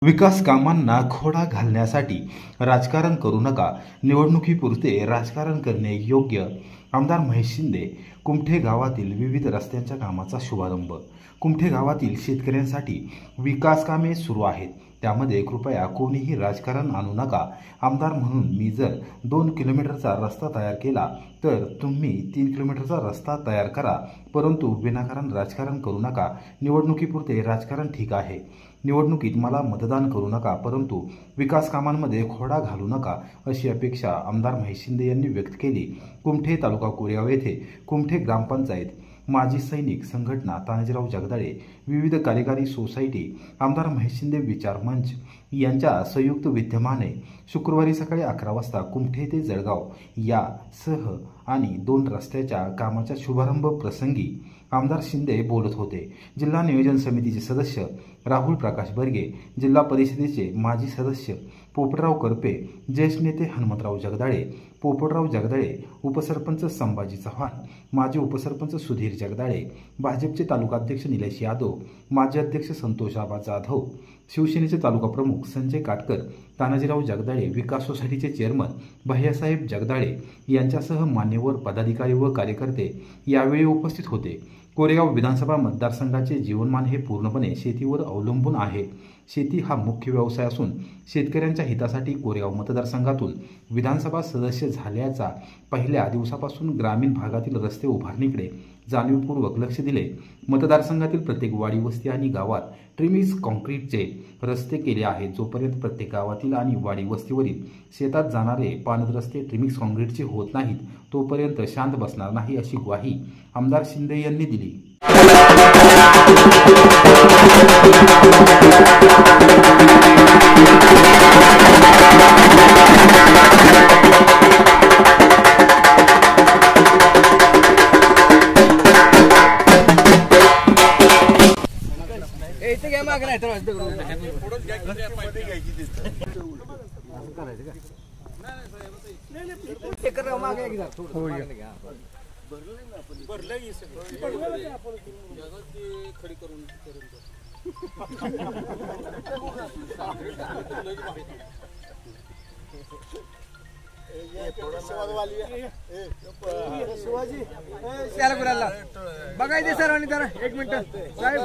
विकास कामांना खोडा घालण्यासाठी राजकारण करू नका. निवडणुकीपुरते राजकारण करणे योग्य. आमदार महेश शिंदे. कुमठे गावातील विविध रस्त्यांच्या कामाचा शुभारंभ. कुमठे गावातील शेतकऱ्यांसाठी विकास कामे सुरू आहेत. त्यामध्ये कृपया कोणीही राजकारण आणू नका. आमदार म्हणून मी जर 2 किलोमीटरचा रस्ता तयार केला तर तुम्ही 3 किलोमीटरचा रस्ता तयार करा, परंतु विनाकारण राजकारण करू नका. निवडणुकीपुरते राजकारण ठीक आहे. निवडणुकीत मला मतदान करू नका, परंतु विकास कामांमध्ये खोडा घालू नका, अशी अपेक्षा आमदार महेश शिंदे यांनी व्यक्त केली. कुमठे तालुका कोरेगाव येथे कुमठे ग्रामपंचायत, माजी सैनिक संघटना तानाजीराव जगदाळे, विविध कार्यकारी सोसायटी, आमदार महेश शिंदे विचार मंच यांच्या संयुक्त विद्यमाने शुक्रवारी सकाळी 11 वाजता कुमठे ते जळगाव या सह आणि 2 रस्त्याच्या कामाच्या शुभारंभ प्रसंगी आमदार शिंदे बोलत होते. जिल्हा नियोजन समितीचे सदस्य राहुल प्रकाश बर्गे, जिल्हा परिषदेचे माजी सदस्य पोपटराव करपे, ज्येष्ठ नेते हनुमंतराव जगदाळे, पोपटराव जगदाळे, उपसरपंच संभाजी चव्हाण, माजी उपसरपंच सुधीर जगदाळे, भाजपचे तालुकाध्यक्ष निलेश यादव, माजी अध्यक्ष संतोष आबा जाधव, शिवसेनेचे तालुका प्रमुख संजय काटकर, तानाजीराव जगदाळे, विकास सोसायटीचे चेअरमन भैयासाहेब जगदाळे यांच्यासह मान्यवर पदाधिकारी व कार्यकर्ते यावेळी उपस्थित होते. कोरेगाव विधानसभा मतदारसंघाचे जीवनमान हे पूर्णपणे शेतीवर अवलंबून आहे. शेती हा मुख्य व्यवसाय असून शेतकऱ्यांच्या हितासाठी कोरेगाव मतदारसंघातून विधानसभा सदस्य झाल्याचा पहिल्या दिवसापासून ग्रामीण भागातील रस्ते उभारणीकडे जाणीवपूर्वक लक्ष दिले. मतदारसंघातील प्रत्येक वाडी वस्ती आणि गावात ट्रिमिक्स कॉन्क्रीटचे रस्ते केले आहेत. जोपर्यंत प्रत्येक गावातील आणि वाडी वस्तीवरील शेतात जाणारे पाणद रस्ते ट्रिमिक्स कॉन्क्रीटचे होत नाहीत, तोपर्यंत शांत बसणार नाही, अशी ग्वाही आमदार शिंदे यांनी दिली. बघायचे सर आणि जरा 1 मिनिट साहेब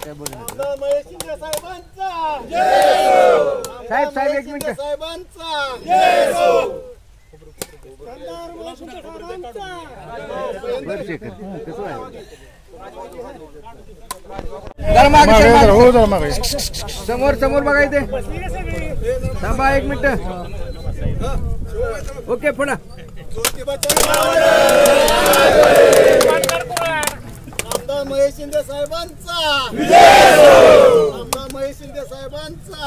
काय बोल साहेब 1 मिनिट समोर समोर बघायचे. थांबा 1 मिनिट. ओके पुन्हा आमदार महेश शिंदे साहेबांचा, आमदार महेश शिंदे साहेबांचा.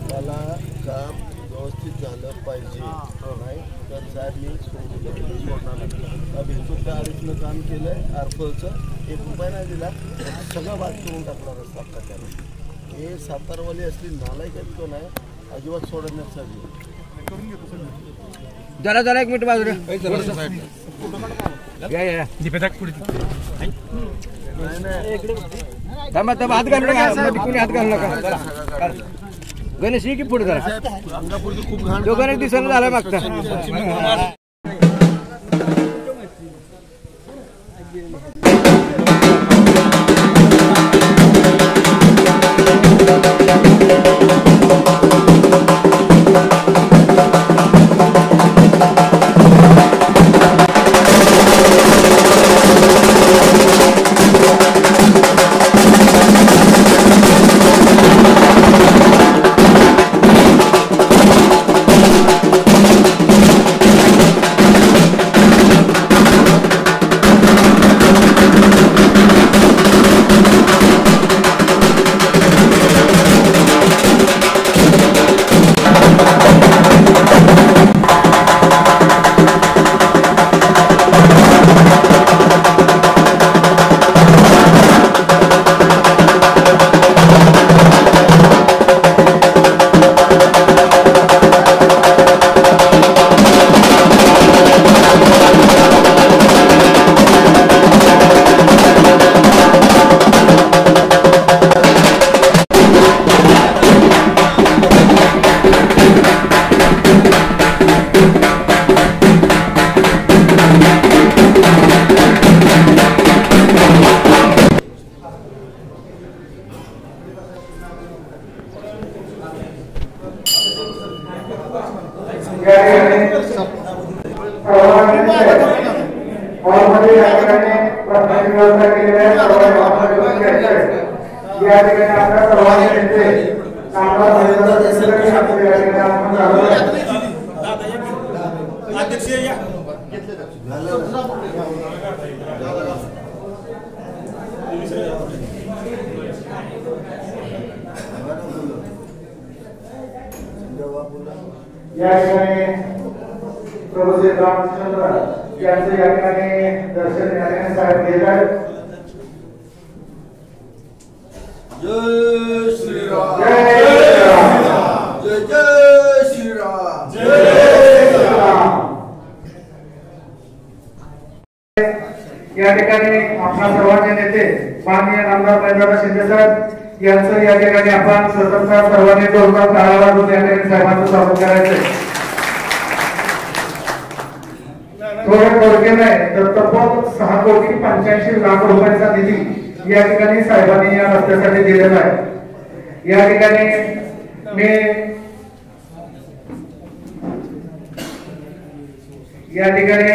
मला काम व्यवस्थित झालं पाहिजे, नाही तर साहेब मी सोडणार. भेटून त्या आधीचं काम केलंय. आरफलचं 1 रुपया नाही दिला, सगळं भाग करून टाकला रस्ता त्याला. हे सातारवाली असली नालायक तो नाही, अजिबात सोडण्यासाठी जरा 1 मिनिट बाजूला हात घालू नका, कोणी हात घालू नका. गणेश की पुढे जरा तो गणेश दिसायला झाला मागचा. व्यवस्था केलेली आहे, सर्वांनी वापर करून घ्यायचा आहे. या ठिकाणी आपल्या सर्वांनी त्यांचे कामगार या ठिकाणी प्रभू श्री रामचंद्र यांचं या ठिकाणी दर्शन या ठिकाणी साहेब घेत आहेत. जय श्रीराम, जय श्रीराम, जय जय श्रीराम, जय श्रीराम. या ठिकाणी आपल्या सर्वांचे नेते माननीय आमदार महेंद्रनाथ शिंदे साहेब यांचं या ठिकाणी आपण स्वतंत्र सर्वांनी जोरदार टाळ्या वाजवून या ठिकाणी साहेबांचं स्वागत करायचंय. थोडं थोडके नाही तर तब्बल 6,85,00,000 रुपयांचा निधी या ठिकाणी साहेबांनी या रस्त्यासाठी दिलेला आहे. या ठिकाणी मी या ठिकाणी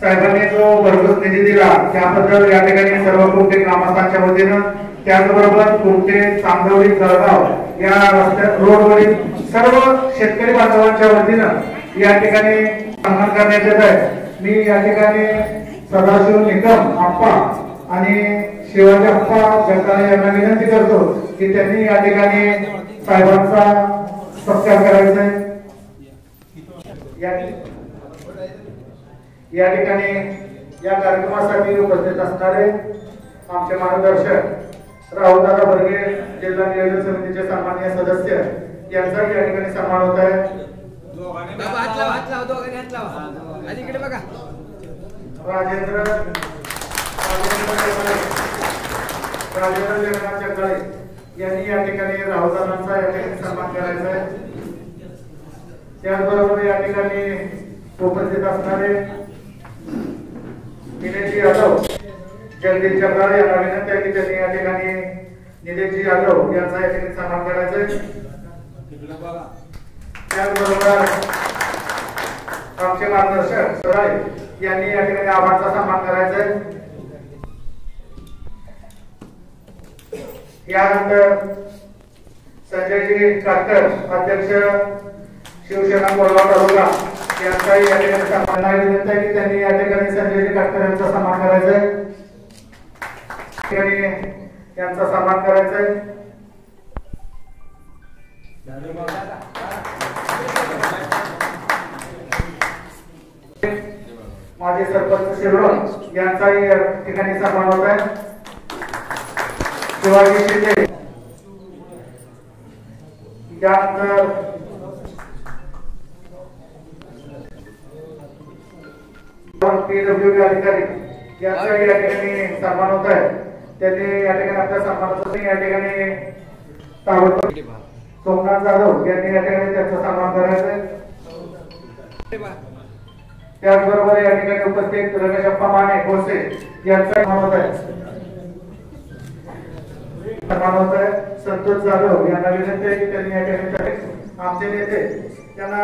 साहेबांनी जो भरघोस निधी दिला त्याबद्दल या ठिकाणी सर्व कुमटे ग्रामस्थांच्या वतीनं, त्याचबरोबर कुमटे, चांदवली, जळगाव या रस्त्या रोडवरील सर्व शेतकरी बांधवांच्या वतीनं या ठिकाणी सन्मान करण्यात येत आहे. मी या ठिकाणी सदाशिव निकम आप्पा आणि शिवाजी आप्पा जगताळे यांना विनंती करतो की त्यांनी या ठिकाणी साहेबांचा सत्कार करायचा आहे. या ठिकाणी या कार्यक्रमासाठी उपस्थित असणारे आमचे मार्गदर्शक राहुलदादा बर्गे, जिल्हा नियोजन समितीचे सन्माननीय सदस्य यांचा या ठिकाणी सन्मान होत आहे. राजेंद्र जगन्नाथ जगताळे यांनी या ठिकाणी राहुलदादांचा या ठिकाणी सन्मान करायचा आहे. त्याचबरोबर या ठिकाणी उपस्थित असणारे निलेश यादव, जगदीश जगताळे यांना विनंती आहे की त्यांनी या ठिकाणी निलेश यादव यांचा या ठिकाणी सन्मान करायचा आहे. त्याचबरोबर आमचे मार्गदर्शक सराळे यांनी या ठिकाणी आभारचा सन्मान करायचा आहे. यानंतर संजयजी काटकर, अध्यक्ष शिवसेना कोल्हापूर तालुका यांचाही या ठिकाणी सन्मान विनंती आहे की त्यांनी या ठिकाणी संजयजी काटकर यांचा सन्मान करायचा आहे. यांचा सन्मान करायचा आहे. माजी सरपंच शिरोळ यांचाही या ठिकाणी सन्मान होत आहे. शिवाजी शिंदे, त्यानंतर PWD अधिकारी यांचाही या ठिकाणी सन्मान होत आहे. त्यांनी या ठिकाणी आपल्या सन्मानासाठी या ठिकाणी ताबडतोब सोमनाथ जाधव यांनी या ठिकाणी त्यांचा सन्मान करायचा आहे. त्याचबरोबर या ठिकाणी उपस्थित रमेशप्पा माने गोसे यांचा सन्मान होत आहे. संतोष जाधव यांना विनंती आहे की त्यांनी या ठिकाणी आमचे नेते त्यांना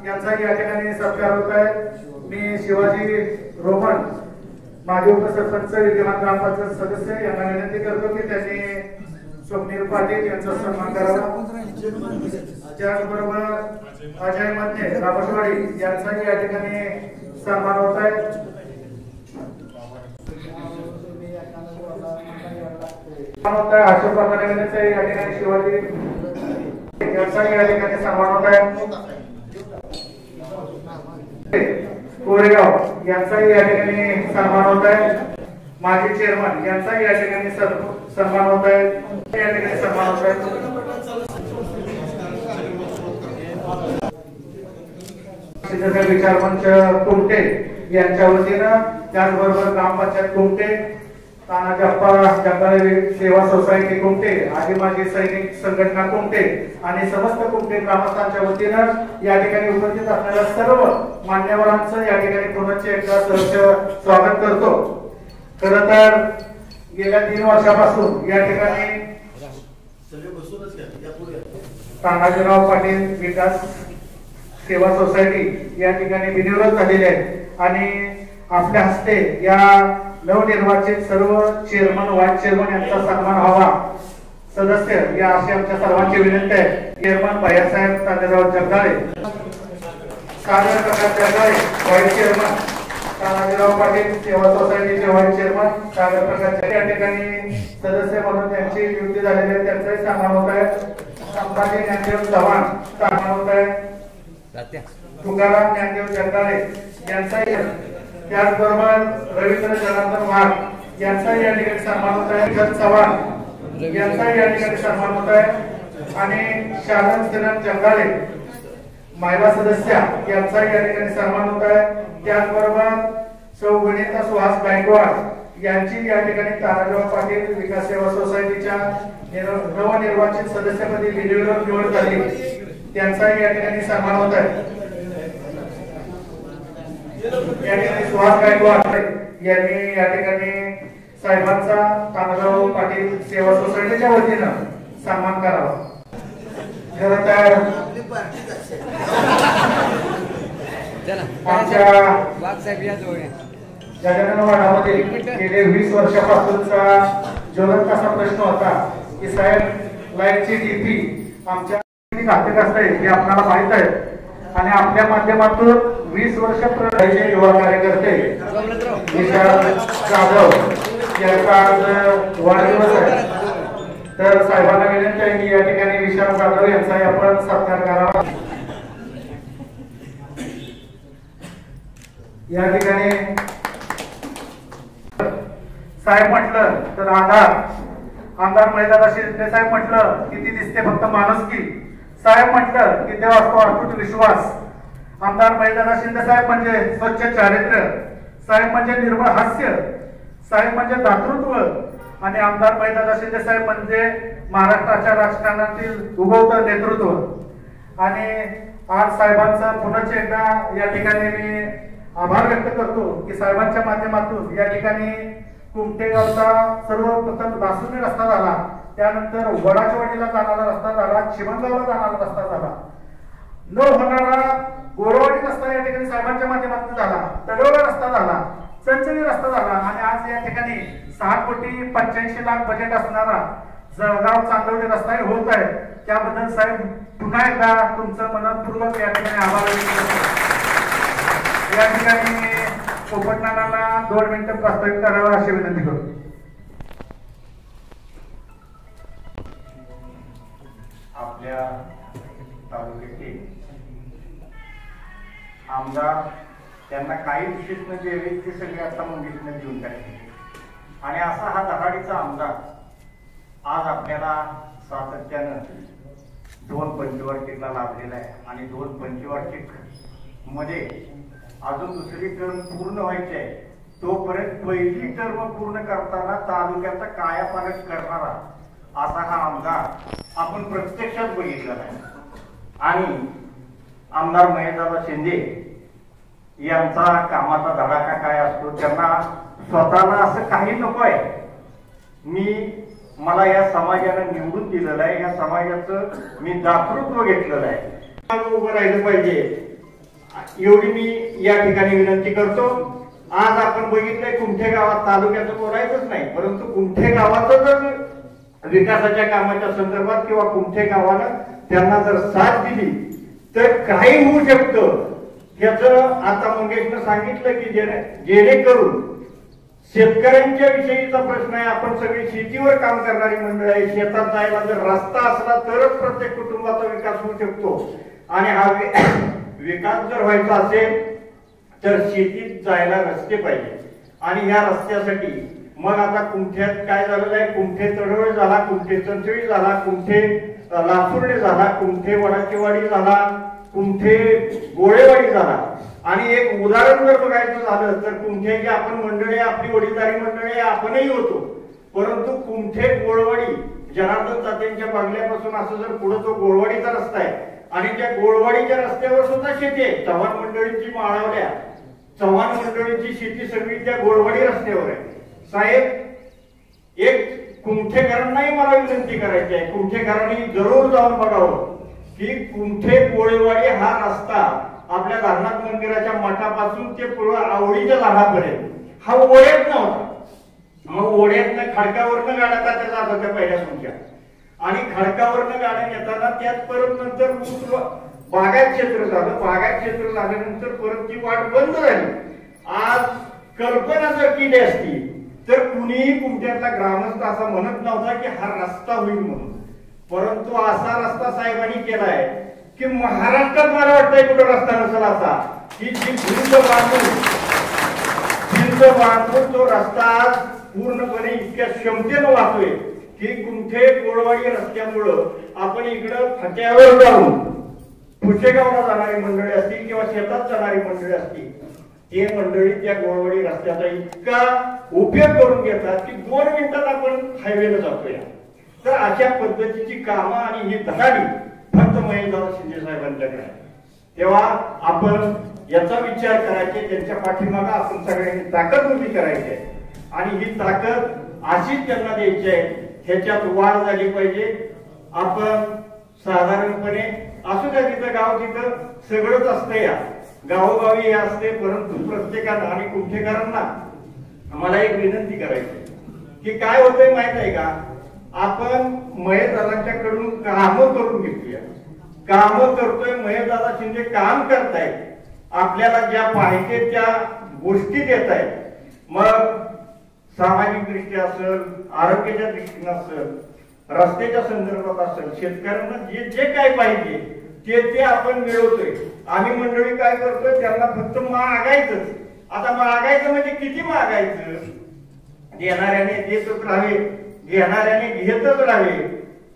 यांचा या ठिकाणी सत्कार होत आहे. मी शिवाजी रोमन, माजी उपसरपंच, विद्यमान ग्रामपंचायत सदस्य यांना विनंती करतो की त्यांनी स्वप्नील पाटील यांचा सन्मान करावा. त्याचबरोबर अजय मधने, रामसवाडी यांचाही या ठिकाणी सन्मान होत आहे. अशोक प्रकारे या ठिकाणी शिवाजी यांचाही या ठिकाणी सन्मान होत आहे. कोरेगाव यांचाही या ठिकाणी सन्मान होत आहे. माजी चेअरमन यांचाही या ठिकाणी सन्मान होत आहे. या ठिकाणी सन्मान होत आहे. विचारमंच कुमटे यांच्या वतीनं, त्याचबरोबर ग्रामपंचायत कुमटे, तानाजी जगताळे सेवा सोसायटी कुमटे, आजी माजी सैनिक संघटना कुमटे आणि समस्त कुमटे ग्रामस्थांच्या वतीनं या ठिकाणी उपस्थित असणाऱ्या सर्व मान्यवरांचं या ठिकाणी पुनश्च एकदा सहर्ष स्वागत करतो. खरं तर गेल्या 3 वर्षापासून या ठिकाणी तानाजीराव पाटील विकास सेवा सोसायटी या ठिकाणी बिनविरोध झालेली आहे आणि आपल्या हस्ते या नवनिर्वाचित सर्व चेअरमन वाईस चेअरमन यांचा सन्मान व्हावा सदस्य या अशी आमच्या सर्वांची विनंती आहे। चेअरमन भैयासाहेब तानाजीराव जगदाळे, सागर प्रकाश जगदाळे वाईस चेअरमन, तानाजीराव पाटील सेवा सोसायटीचे वाईस चेअरमन सागर प्रकाश या ठिकाणी सदस्य म्हणून त्यांची नियुक्ती झालेली आहे, त्यांचाही सन्मान होत आहे। संभाजी ज्ञानदेव चव्हाण सन्मान होत आहे। तुकाराम ज्ञानदेव जगदाळे यांचाही, त्याचबरोबर रवींद्र जनार्दन वाघ यांचाही या ठिकाणी सन्मान होत आहे। जग चव्हाण यांचाही या ठिकाणी सन्मान होत आहे आणि शालन सिरन जगदाळे महिला सदस्य यांचाही या ठिकाणी सन्मान होत आहे। त्याचबरोबर सौ गणिता सुहास गायकवाड यांची या ठिकाणी तानाजीराव पाटील विकास सेवा सोसायटीच्या नवनिर्वाचित सदस्यपदी बिनविरोध निवड झाली, त्यांचाही या ठिकाणी सन्मान होत आहे। या ठिकाणी सुहास गायकवाड यांनी या ठिकाणी साहेबांचा तानाजीराव पाटील सेवा सोसायटीच्या वतीनं सन्मान करावा। खरं तर आमच्या गजानन वाडामध्ये गेले 20 वर्षापासूनचा ज्वलंत असा प्रश्न होता की साहेब लाईटची डीपी आमच्या घातक असते हे आपल्याला माहित आहे आणि आपल्या माध्यमातून 20 वर्ष युवा कार्यकर्ते विशाल जाधव यांचा आज वाढदिवस आहे, तर साहेबांना विनंती आहे की या ठिकाणी विशाल जाधव यांचाही आपण सत्कार करावा। या ठिकाणी साहेब म्हटलं तर आमदार मैदाना शिंदे साहेब म्हटलं किती दिसते फक्त माणुसकी, साहेब म्हटलं की तेव्हा असतो अटूट विश्वास। आमदार मैदाना शिंदे साहेब म्हणजे स्वच्छ चारित्र्य, साहेब म्हणजे निर्मळ हास्य, साहेब म्हणजे दातृत्व आणि आमदार मैदाना शिंदे साहेब म्हणजे महाराष्ट्राच्या राजकारणातील उगवतं नेतृत्व। आणि आज साहेबांचं पुन्हा एकदा या ठिकाणी मी आभार व्यक्त करतो की साहेबांच्या माध्यमातून या ठिकाणी कुमठेगावचा सर्वप्रथम लासुनी रस्ता झाला, त्यानंतर वडाचवाडीला जाणारा रस्ता झाला, चिमणगावला जाणारा रस्ता झाला, न होणारा गोरवाडी रस्ता या ठिकाणी साहेबांच्या माध्यमातून झाला, तडोळा रस्ता झाला, चंचणी रस्ता झाला आणि आज या ठिकाणी 6,85,00,000 बजेट असणारा जळगाव चांदवडी रस्ताही होत आहे। त्याबद्दल साहेब पुन्हा एकदा तुमचं मनपूर्वक या ठिकाणी आभार व्यक्त करतो। या ठिकाणी पोपटनानाला 2 मिनिटं प्रास्ताविक करावं अशी विनंती करतो। आपल्या तालुक्याचे आमदार त्यांना काही विशेष न द्यावे ते सगळे आता मुंबईतनं देऊन टाकले आणि असा हा धडाडीचा आमदार आज आपल्याला सातत्यानं 2 पंचवार्षिकला लाभलेला आहे आणि 2 पंचवार्षिक मध्ये अजून दुसरी टर्म पूर्ण व्हायची आहे, तोपर्यंत पहिली टर्म पूर्ण करताना तालुक्याचा कायापालट करणारा असा हा आमदार आपण प्रत्यक्षात बघितलेला आहे। आणि आमदार महेशदादा शिंदे यांचा कामाचा धडाका काय असतो, त्यांना स्वतःला असं काही नको आहे, मला या समाजानं निवडून दिलेलं आहे, या समाजाचं मी दातृत्व घेतलेलं आहे, उभं राहिलं पाहिजे एवढी मी या ठिकाणी विनंती करतो। आज आपण बघितलंय कुमठे गावात, तालुक्याचं बोलायचंच नाही, परंतु कुमठे गावाचं जर विकासाच्या कामाच्या संदर्भात किंवा कुमठे गावानं त्यांना जर साथ दिली तर काही होऊ शकतं याचं आता मंगेशनं सांगितलं की जेणेकरून शेतकऱ्यांच्या विषयीचा प्रश्न आहे। आपण सगळी शेतीवर काम करणारी मंडळ आहे, शेतात जायला जर रस्ता असला तरच प्रत्येक कुटुंबाचा विकास होऊ शकतो आणि हा विकास जर व्हायचा असेल तर शेतीत जायला रस्ते पाहिजे आणि या रस्त्यासाठी मग आता कुमठ्यात काय झालेलं आहे, कुमठे तडोळ झाला, कुमठे चंचळी झाला, कुमठे लासुर्डे झाला, कुमठे वडाचेवाडी झाला, कुमठे गोळेवाडी झाला आणि एक उदाहरण जर बघायचं झालं तर कुमठ्याची आपण मंडळी, आपली वडीलधारी मंडळी आपणही होतो, परंतु कुमठे गोळवाडी जनार्दन तात्यांच्या बांगल्यापासून असं जर पुढे तो गोळवाडीचा रस्ता आहे आणि त्या गोळवाडीच्या रस्त्यावर सुद्धा शेती आहे। चव्हाण मंडळींची माळावल्या चव्हाण मंडळींची शेती सगळी त्या गोळवाडी रस्त्यावर आहे। साहेब एक कुमठेकरांनाही मला विनंती करायची आहे, कुमठेकरांनी जरूर जाऊन बघावं की कुमठे गोळवाडी हा रस्ता आपल्या धरणात मंदिराच्या मठापासून ते पुढे आवडीच्या झाडापर्यंत हा ओळख नव्हता, मग ओढ्यातनं खडकावरनं गाड्या त्या जात होत्या पहिल्या संख्या, आणि खडकावरनं गाड्या नेताना त्यात परत नंतर बागायत क्षेत्र झालं. बागायत क्षेत्र झाल्यानंतर परत ती वाट बंद झाली. आज कल्पना जर केली असती तर कुणीही कुमट्यातला ग्रामस्थ असा म्हणत नव्हता की हा रस्ता होईल म्हणून. परंतु असा रस्ता साहेबांनी केलाय की महाराष्ट्रात मला वाटतंय कुठं रस्ता नसेल असा, की जी भिंत बांधून तो रस्ता पूर्णपणे इतक्या क्षमतेनं वाहतोय की कुमठे कोळवाडी रस्त्यामुळं आपण इकडं फट्यावर जाऊन पुशेगावला जाणारी मंडळी असतील किंवा शेतात जाणारी मंडळी असतील, ते मंडळी त्या गोळवाडी रस्त्याचा इतका उपयोग करून घेतात की 2 मिनिटात आपण हायवेला जातोय. तर अशा पद्धतीची कामं आणि ही धडाडी फक्त महेंद्रराव शिंदे साहेबांच्याकडे आहे. तेव्हा आपण याचा विचार करायचे, त्यांच्या पाठीमागा आपण सगळ्यांनी ताकद उभी करायची आहे आणि ही ताकद अशीच त्यांना द्यायची आहे. ह्याच्यात वाढ झाली पाहिजे. आपण साधारणपणे असू द्या, तिथं गाव तिथं सगळंच असतं, या गावोगावी हे असते. परंतु प्रत्येकानं आणि कुमठेकरांना मला एक विनंती करायची की काय होतंय माहित आहे का, आपण महेशदादांच्याकडून कामं करून घेतोय, कामं करतोय. महेशदादा शिंदे काम करतायत, आपल्याला ज्या पाहिजे त्या गोष्टी देत आहेत. मग सामाजिक दृष्ट्या असेल, आरोग्याच्या दृष्टीनं असेल, रस्त्याच्या संदर्भात असेल, शेतकऱ्यांना जे जे काय पाहिजे ते आपण मिळवतोय. आम्ही मंडळी काय करतोय, त्यांना फक्त मागायचंच. आता मागायचं म्हणजे किती मागायचं, देणाऱ्याने देतच राहावे, घेणाऱ्याने घेतच राहावे,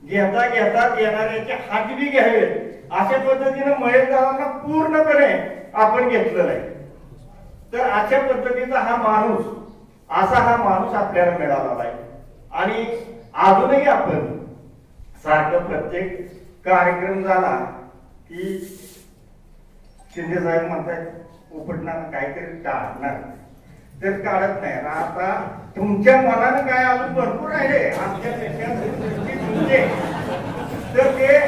घेता घेता देणाऱ्याचे हात बी घ्यावेत. अशा पद्धतीने महेशदादांना पूर्णपणे आपण घेतलेलं आहे. तर अशा पद्धतीचा हा माणूस, असा हा माणूस आपल्याला मिळाला आहे. आणि अजूनही आपण सारखं प्रत्येक कार्यक्रम झाला की शिंदे साहेब म्हणतात उपटणार काहीतरी काढणार, तर काढत नाही. आता तुमच्या मनानं काय अजून भरपूर आहे आमच्या तर ते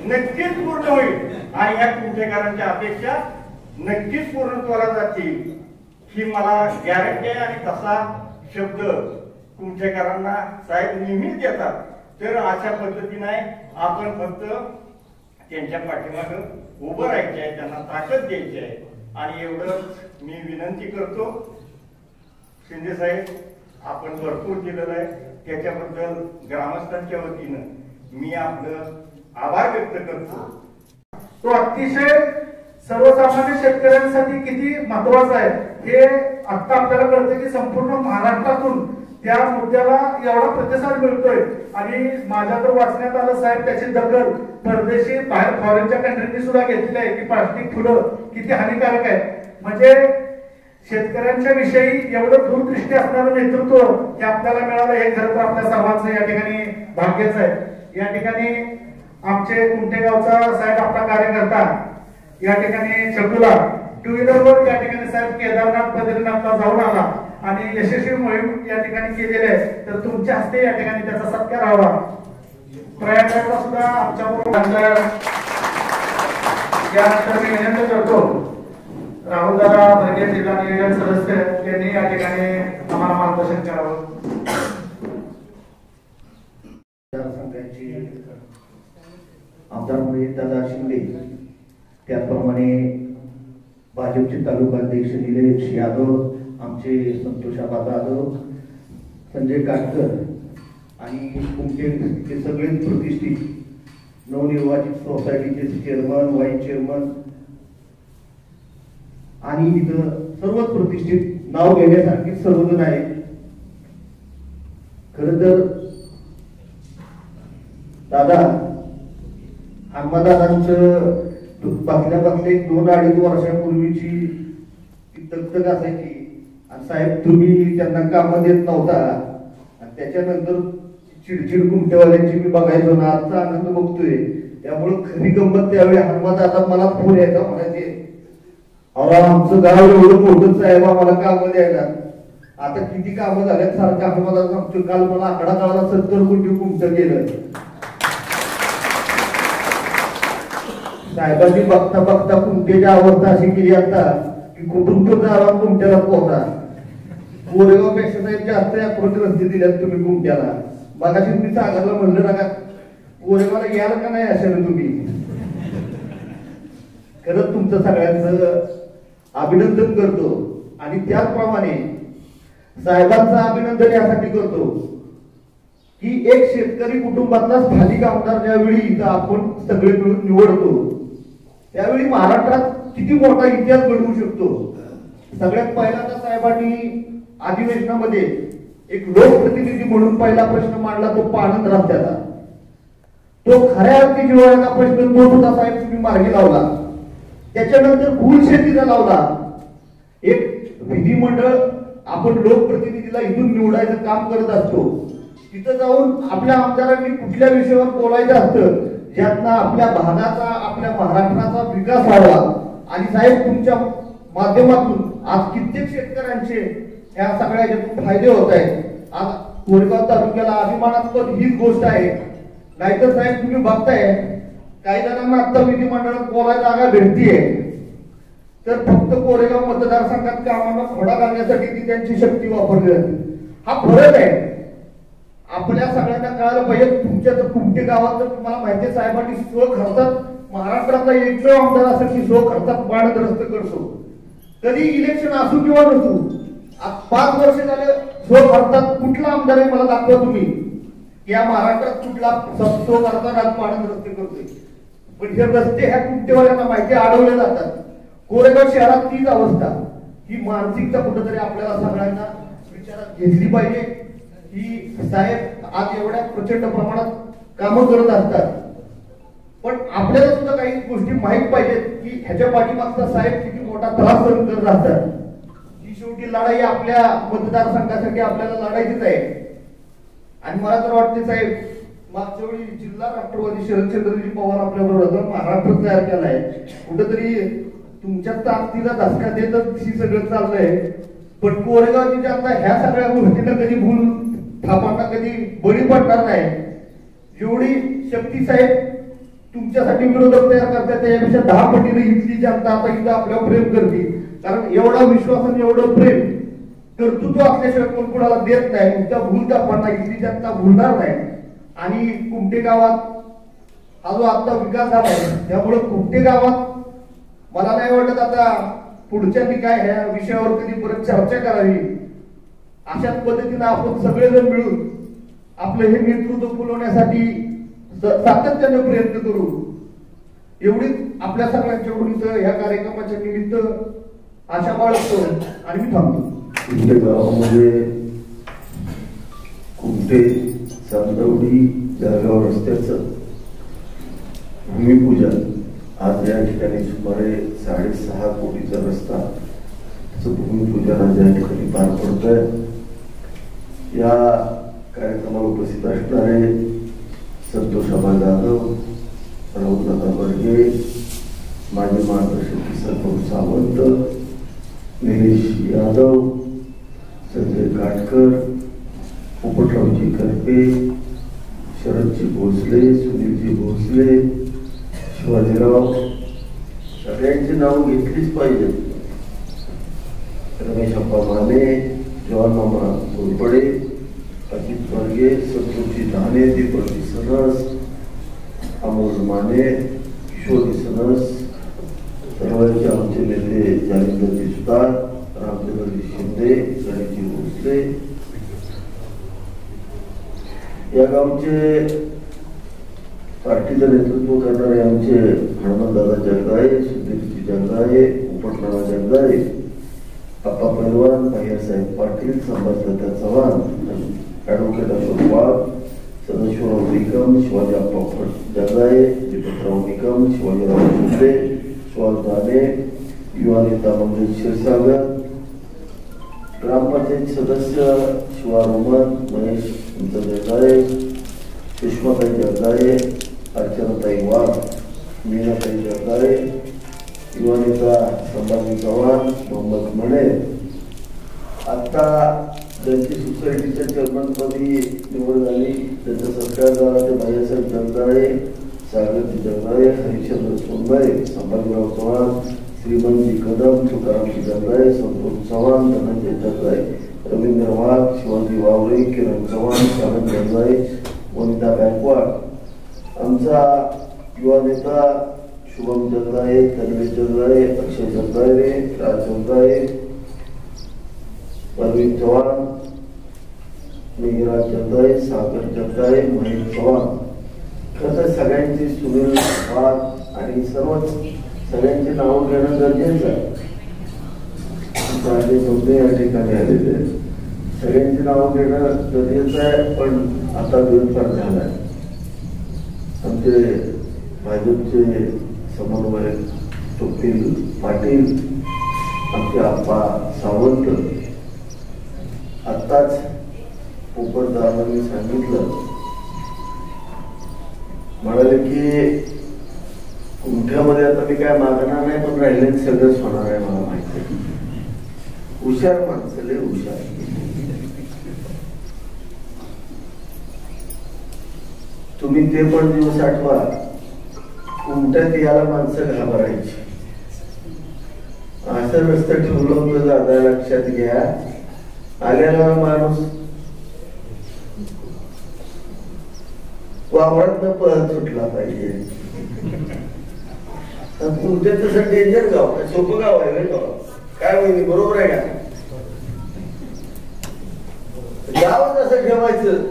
नक्कीच पूर्ण होईल आणि या कुमठेकरांच्या अपेक्षा नक्कीच पूर्णत्वाला जातील ही मला गॅरंटी आहे. आणि तसा शब्द कुमठेकरांना साहेब नेहमीच देतात. तर अशा पद्धतीने आपण फक्त त्यांच्या पाठीमागं उभं राहायचे आहे, त्यांना ताकद द्यायची आहे. आणि एवढंच मी विनंती करतो. शिंदे साहेब आपण भरपूर दिलेलं आहे, त्याच्याबद्दल ग्रामस्थांच्या वतीनं मी आपलं आभार व्यक्त करतो. तो अतिशय सर्वसामान्य शेतकऱ्यांसाठी किती महत्वाचा आहे हे आता आपल्याला कळतं की संपूर्ण महाराष्ट्रातून त्या मुद्द्याला एवढा प्रतिसाद मिळतोय. आणि माझ्या तर वाचण्यात आलं साहेब, त्याची दखल परदेशी बाहेर फॉरेनच्या कंट्रीनी सुद्धा घेतली आहे की प्लास्टिक फुलं किती हानिकारक आहे. म्हणजे शेतकऱ्यांच्या विषयी एवढं दूरदृष्टी असणारं नेतृत्व हे आपल्याला मिळालं, हे खरं तर आपल्या सर्वांचं या ठिकाणी भाग्यच आहे. या ठिकाणी आमचे कुमठेगावचा साहेब आपला कार्यकर्ता या ठिकाणी चकुला 2 व्हीलरवर या ठिकाणी साहेब केदारनाथ बद्रीनाथला जाऊन आला आणि यशस्वी मोहीम या ठिकाणी केलेली आहे. तर तुमच्या हस्ते या ठिकाणी त्याचा सत्कार व्हावा. प्रयागराजला सुद्धा आमच्याबरोबर यानंतर मी विनंती करतो राहुलदादा भरगे जिल्हा नियोजन सदस्य यांनी या ठिकाणी आम्हाला मार्गदर्शन करावं. आमदार महेशदादा शिंदे, त्याचप्रमाणे भाजपचे तालुका अध्यक्ष निलेश यादव, आमचे संतोषाबा जाधव, संजय काटकर आणि कुमठे सगळेच प्रतिष्ठित नवनिर्वाचित सोसायटीचे चेअरमन, व्हाईस चेअरमन आणि इथं सर्वच प्रतिष्ठित नाव घेण्यासारखे सर्वजण आहेत. खर तर दादा दादांचं बसल्या 2-2.5 वर्षापूर्वीची तकतक असायची. आणि साहेब तुम्ही त्यांना कामं देत नव्हता आणि त्याच्यानंतर चिडचिड कुमठेवाल्यांची मी बघायचो ना, आजचा आनंद बघतोय. त्यामुळे खरी गंमत त्यावेळी दादा मला फोन यायचा, म्हणायचे अहो आमचं गाव एवढं मोठं साहेब आम्हाला कामं द्यायला. आता किती कामं झाल्यात सारखं दादा सांगतो. काल मला आकडा कळाला 70 कोटी कुमठं गेलं. साहेबांनी बघता बघता कुमठेची अवस्था अशी केली आता की कुटुंब आराम कुमठ्याला पोहता. कोरेगावपेक्षा साहेब जास्त अप्रोच रस्ते दिल्यात तुम्ही कुमट्याला. मगाशी तुम्ही सागरला म्हणलं नका कोरेगावला याल का नाही अशाने तुम्ही. खरंच तुमचं सगळ्यांचं अभिनंदन करतो आणि त्याचप्रमाणे साहेबांचं अभिनंदन यासाठी करतो की एक शेतकरी कुटुंबातला स्थानिक आमदार ज्यावेळी इथं आपण सगळे मिळून निवडतो त्यावेळी महाराष्ट्रात किती मोठा इतिहास घडवू शकतो. सगळ्यात पहिल्यांदा साहेबांनी अधिवेशनामध्ये एक लोकप्रतिनिधी म्हणून पहिला प्रश्न मांडला तो पाणंद रस्त्याचा. तो खऱ्या अर्थी जिव्हाळ्याचा प्रश्न तो सुद्धा साहेब तुम्ही मार्गी लावला. त्याच्यानंतर फुल शेतीचा लावला. एक विधिमंडळ आपण लोकप्रतिनिधीला इथून निवडायचं काम करत असतो. तिथं जाऊन आपल्या आमदारांनी कुठल्या विषयावर बोलायचं असतं ज्यातनं आपल्या भागाचा आपल्या महाराष्ट्राचा विकास व्हावा. आणि साहेब तुमच्या माध्यमातून आज कित्येक शेतकऱ्यांचे या सगळ्या याच्यातून फायदे होत आहेत. आज कोरेगाव तालुक्याला अभिमानास्पद हीच गोष्ट आहे. नाहीतर साहेब तुम्ही बघताय काही जणांना आता विधिमंडळात बोलायला जागा भेटतीये तर फक्त कोरेगाव मतदारसंघात कामांना खोडा घालण्यासाठी ती त्यांची शक्ती वापरली जाते. हा फरक आहे. आपल्या सगळ्यांना कळायला पाहिजे. तुमच्या कुमटे गावात तर तुम्हाला माहिती आहे साहेबांनी स्वखर्चात महाराष्ट्रातला एकमेव आमदार असेल की स्वखर्चात पाणंद रस्ते करतो. कधी इलेक्शन असू किंवा नसू आज 5 वर्ष झाले स्वखर्चात कुठला आमदार आहे मला दाखवा तुम्ही या महाराष्ट्रात कुठला स्वखर्चात पाणंद रस्ते करतोय. पण हे रस्ते ह्या कुमटेवाल्यांना माहिती अडवले जातात. कोरेगाव शहरात तीच अवस्था. ही मानसिकता कुठेतरी आपल्याला सगळ्यांना विचारात घेतली पाहिजे की साहेब आज एवढ्या प्रचंड प्रमाणात कामं करत असतात पण आपल्याला सुद्धा काही गोष्टी माहित पाहिजेत की ह्याच्या पाठीमागचा साहेब किती मोठा त्रास सहन करत असतात. ही शेवटी लढाई आपल्या मतदारसंघासाठी आपल्याला लढायचीच आहे. आणि मला तर वाटते साहेब मागच्या वेळी जिल्हा राष्ट्रवादी शरदचंद्रजी पवार आपल्याबरोबर महाराष्ट्र तयार केलाय. कुठेतरी तुमच्या ताकदीला धसका देतच ही सगळं चाललंय. पण कोरेगावची जनता ह्या सगळ्या गोष्टींना कधी भूल थापांना कधी बळी पडणार नाही. जेवढी शक्ती साहेब तुमच्यासाठी विरोधक तयार करतात त्यापेक्षा 10 पटीने इथली जनता आता इथं आपल्यावर प्रेम करते. कारण एवढा विश्वास आणि एवढं प्रेम कर्तृत्व असल्याशिवाय कोण कोणाला देत नाही. त्या भूल थापांना इथली जनता भूलणार नाही. आणि कुमटे गावात हा जो आता विकास झालाय त्यामुळे कुमटे गावात मला नाही वाटत आता पुढच्या काय ह्या विषयावर कधी परत चर्चा करावी. अशाच पद्धतीने आपण सगळेजण मिळून आपलं हे नेतृत्व फुलवण्यासाठी सातत्याने प्रयत्न करू एवढीच आपल्या सगळ्यांच्याकडून इथं ह्या कार्यक्रमाच्या निमित्त आशा बाळगतो आणि मी थांबतो. कुमटे गावामध्ये कुमटे चांदवडी जळगाव रस्त्याचं भूमिपूजन आज या ठिकाणी सुमारे 6.5 कोटीचा रस्ता भूमिपूजन आज या ठिकाणी पार पडतोय. या कार्यक्रमाला उपस्थित असणारे संतोष आबा जाधव, राहुलदादा बर्गे, माजी मार्गदर्शक किसन सावंत, निलेश यादव, संजय काटकर, पोपटरावजी करपे, शरदजी भोसले, सुनीलजी भोसले, शिवाजीराव सगळ्यांची नाव घेतलीच पाहिजे. रमेश अप्पा माने, जवान मामा घोरपडे, अजित बर्गे, संतोषजी धाने, दीपक सनस, अमोल माने, किशोर सनस, सर्वांचे आमचे नेते जालिंदरजी सुतार, रामचंद्रजी शिंदे, गणेशजी भोसले, या गावचे पार्टीचं नेतृत्व करणारे आमचे हनुमंतदादा जगदाळे, सुधीरजी जगदाळे, पोपटराव जगदाळे, अप्पा पैलवान, भैयासाहेब पाटील, संभाजीदादा चव्हाण, ॲडव्होकेट अशोक वाघ, सदाशिवराव निकम, शिवाजी अप्पा जगदाळे, दीपकराव निकम, शिवाजीराव शिंदे, सुहास दाने, युवा नेता मंगेश क्षीरसागर, ग्रामपंचायत सदस्य शिवा रोमन, महेश जगदाळे, सुषमाताई जगदाळे, अर्चनाताई वाघ, मीनाताई जगदाळे, युवा नेता संभाजी चव्हाण, मोहम्मद मणे. आता ज्यांची सोसायटीच्या चेअरमनपदी निवड झाली त्यांचा सत्कार झाला ते भैयासाहेब जगदाळे, सागरजी जगदाळे, हरिश्चंद्र सोनबाई, संभाजीराव चव्हाण, श्रीमंतजी कदम, तुकारामजी जगदाळे, संतोष चव्हाण, धनंजय जगदाळे, रवींद्र वाघ, शिवाजी वावरे, किरण चव्हाण, शालन जगदाळे, वनिता गायकवाड, आमचा युवा नेता शुभम जगदाळे, तन्वी जगदाळे, अक्षय जगदाळे, राज जगदाळे, परवीन चव्हाण, मेघराज जगदाळे, सागर जगदाळे, महेश चव्हाण, खरं सगळ्यांची सुनील वाघ आणि सगळ्यांची नावं घेणं गरजेचं आहे. या ठिकाणी आलेले सगळ्यांची नावं घेणं गरजेचं आहे. पण आता दिवसभर झालाय. आमचे भाजपचे समन्वयक स्वप्नील पाटील, आमचे आप्पा सावंत आत्ताच पोपटदारांनी सांगितलं, म्हणाले की कुंठ्यामध्ये आता मी काय मागणार नाही, पण राहिले सगळंच होणार आहे. मला माहिती आहे. हुशार माणसं, लय हुशार. तुम्ही ते पण दिवस आठवा, कुंठ्यात याला माणसं घाबरायची. असं रस्तं ठेवलं होतं दादा, लक्षात घ्या. आलेला माणूस वावरात पळत सुटला पाहिजे. कुंठ्यात तसं डेंजर गाव, सोपं गाव आहे गाव. काय होईल, बरोबर आहे का? गाव असं ठेवायचं,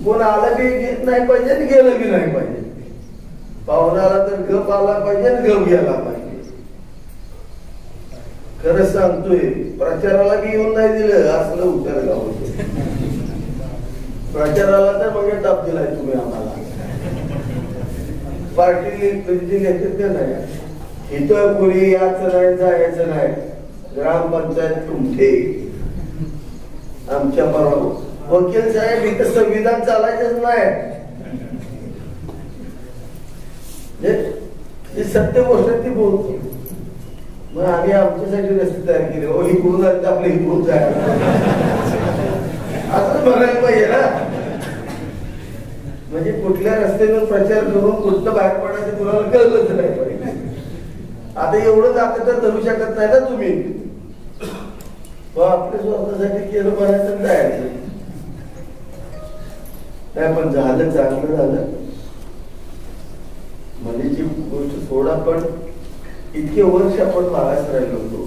कोण आलं की घेत नाही पाहिजे, गेलं की नाही पाहिजे. पाहुणाला तर गप आला पाहिजे, गप गेला पाहिजे. खरंच सांगतोय, प्रचाराला की येऊन नाही दिलं असलं उतर गाव. प्रचाराला तर मग ताप दिलाय तुम्ही आम्हाला. पार्टी घेतात ते नाही. इथं कोणी याचं नाही, जायचं नाही. ग्रामपंचायत तुमचे, आमच्या परवा वकील साहेब, इथं संविधान चालायचंच नाही. जी सत्य गोष्ट ती बोलतो. मग आम्ही आमच्यासाठी रस्ते तयार केले. हो, इकडून जायचं, आपलं इकडून जायचं असं म्हणायला पाहिजे ना. म्हणजे कुठल्या रस्त्यावर प्रचार करून कुठलं बाहेर पडायचं कुणाला कळलंच नाही पाहिजे. आता एवढं जातं तर धरू शकत नाही ना तुम्ही. आपल्या स्वतःसाठी केलं म्हणायचं जायचं काय. पण झालं, चांगलं झालं. म्हणजेची गोष्ट सोडा, पण इतके वर्ष आपण मागास राहिलो होतो.